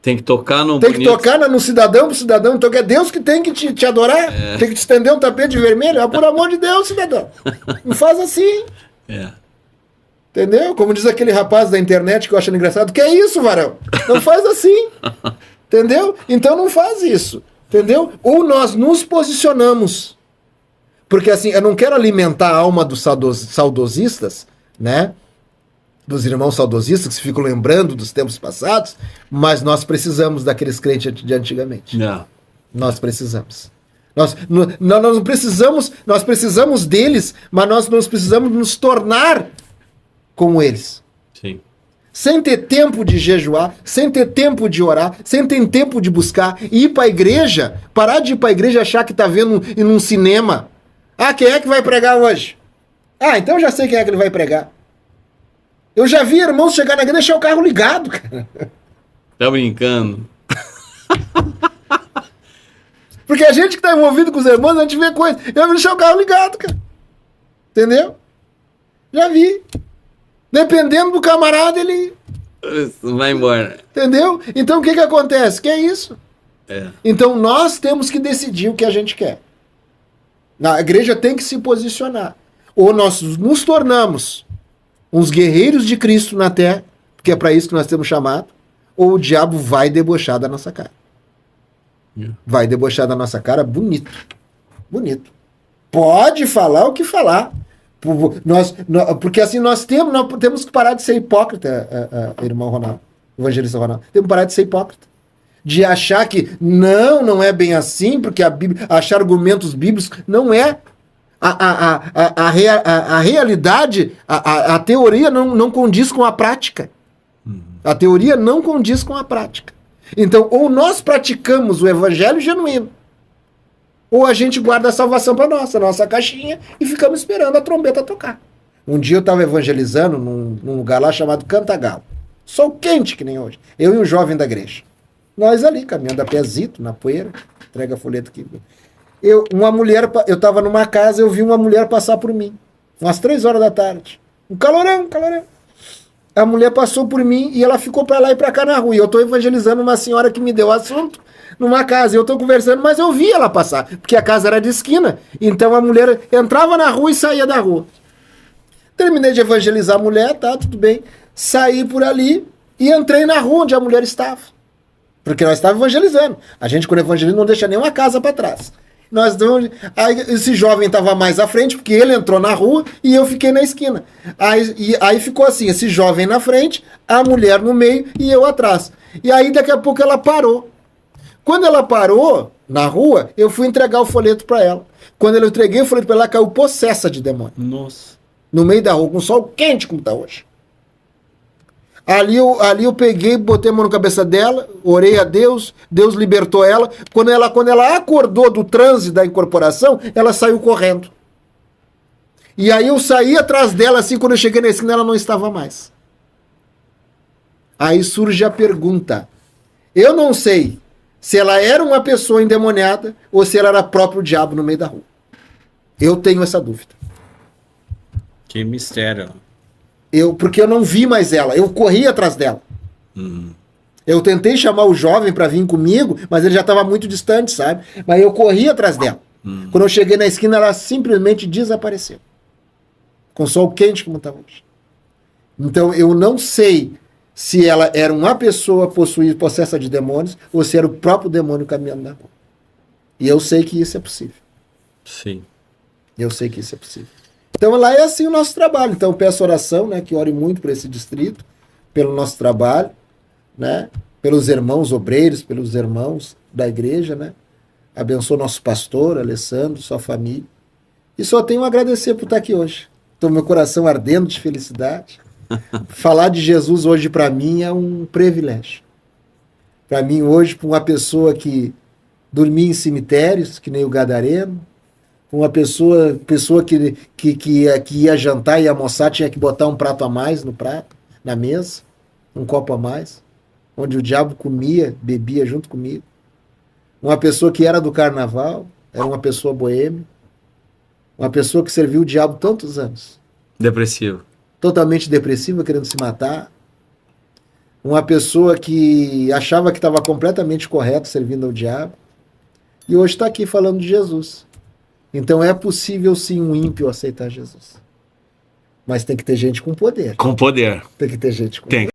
Tem que tocar no Tem que tocar no cidadão, pro cidadão. Então é Deus que tem que te adorar. Tem que te estender um tapete vermelho. Ah, por amor de Deus, cidadão. Não faz assim. Entendeu? Como diz aquele rapaz da internet que eu acho engraçado. Que é isso, varão? Não faz assim. Entendeu? Então não faz isso. Entendeu? Ou nós nos posicionamos. Porque assim, eu não quero alimentar a alma dos saudosistas, né? Dos irmãos saudosistas que se ficam lembrando dos tempos passados, mas nós precisamos daqueles crentes de antigamente. Nós precisamos. Nós não precisamos, nós precisamos deles, mas nós não precisamos nos tornar como eles. Sim. Sem ter tempo de jejuar, sem ter tempo de orar, sem ter tempo de buscar, ir para a igreja, parar de ir para a igreja e achar que está vendo em um cinema. Ah, quem é que vai pregar hoje? Ah, então eu já sei quem é que ele vai pregar. Eu já vi irmãos chegar na igreja e deixar o carro ligado, cara. Tá brincando. Porque a gente que tá envolvido com os irmãos, a gente vê coisa. Eu vou deixar o carro ligado, cara. Entendeu? Já vi. Dependendo do camarada, ele... vai embora. Entendeu? Então o que acontece? Que é isso. Então nós temos que decidir o que a gente quer. A igreja tem que se posicionar. Ou nós nos tornamos uns guerreiros de Cristo na terra, porque é para isso que nós temos chamado, ou o diabo vai debochar da nossa cara. Vai debochar da nossa cara bonito. Bonito. Pode falar o que falar. Porque assim nós temos que parar de ser hipócrita, irmão Ronaldo, evangelista Ronaldo. Temos que parar de ser hipócrita. De achar que não é bem assim, porque a Bíblia, achar argumentos bíblicos, não é. A realidade, a teoria não condiz com a prática. A teoria não condiz com a prática. Então, ou nós praticamos o evangelho genuíno, ou a gente guarda a salvação para a nossa caixinha, e ficamos esperando a trombeta tocar. Um dia eu estava evangelizando num lugar lá chamado Cantagalo. Sol quente que nem hoje. Eu e um jovem da igreja. Nós ali, caminhando a pezito, na poeira, entrega a folheta aqui. Eu estava numa casa, eu vi uma mulher passar por mim, umas 3 horas da tarde. Um calorão. A mulher passou por mim e ela ficou para lá e para cá na rua. E eu estou evangelizando uma senhora que me deu assunto numa casa. Eu estou conversando, mas eu vi ela passar, porque a casa era de esquina. Então a mulher entrava na rua e saía da rua. Terminei de evangelizar a mulher, tá, tudo bem. Saí por ali e entrei na rua onde a mulher estava. Porque nós estávamos evangelizando. A gente, quando evangeliza, não deixa nenhuma casa para trás. Aí esse jovem estava mais à frente, porque ele entrou na rua e eu fiquei na esquina. Aí ficou assim, esse jovem na frente, a mulher no meio e eu atrás. E aí daqui a pouco ela parou. Quando ela parou na rua, eu fui entregar o folheto para ela. Quando eu entreguei o folheto para ela, caiu possessa de demônio. Nossa. No meio da rua, com sol quente como está hoje. Ali eu peguei, botei a mão na cabeça dela, orei a Deus, Deus libertou ela. Quando ela acordou do transe da incorporação, ela saiu correndo. E aí eu saí atrás dela, assim, quando eu cheguei na esquina, ela não estava mais. Aí surge a pergunta. Eu não sei se ela era uma pessoa endemoniada ou se ela era próprio diabo no meio da rua. Eu tenho essa dúvida. Que mistério. Porque eu não vi mais ela, eu corri atrás dela. Eu tentei chamar o jovem para vir comigo, mas ele já estava muito distante, sabe? Mas eu corri atrás dela. Quando eu cheguei na esquina, ela simplesmente desapareceu. Com sol quente como estava hoje. Então eu não sei se ela era uma pessoa possessa de demônios ou se era o próprio demônio caminhando na rua. E eu sei que isso é possível. Sim. Eu sei que isso é possível. Então lá é assim o nosso trabalho. Então eu peço oração, né, que ore muito por esse distrito, pelo nosso trabalho, né, pelos irmãos obreiros, pelos irmãos da igreja, né. Abençoa nosso pastor, Alessandro, sua família. E só tenho a agradecer por estar aqui hoje. Estou meu coração ardendo de felicidade. Falar de Jesus hoje para mim é um privilégio. Para mim hoje, para uma pessoa que dormia em cemitérios, que nem o gadareno, uma pessoa que ia jantar e almoçar, tinha que botar um prato a mais no prato, na mesa, um copo a mais, onde o diabo comia, bebia junto comigo. Uma pessoa que era do carnaval, era uma pessoa boêmia, uma pessoa que serviu o diabo tantos anos. Depressivo. Totalmente depressiva, querendo se matar. Uma pessoa que achava que estava completamente correto servindo ao diabo e hoje está aqui falando de Jesus. Então é possível sim um ímpio aceitar Jesus. Mas tem que ter gente com poder. Com poder. Tem que ter gente com Tem. poder.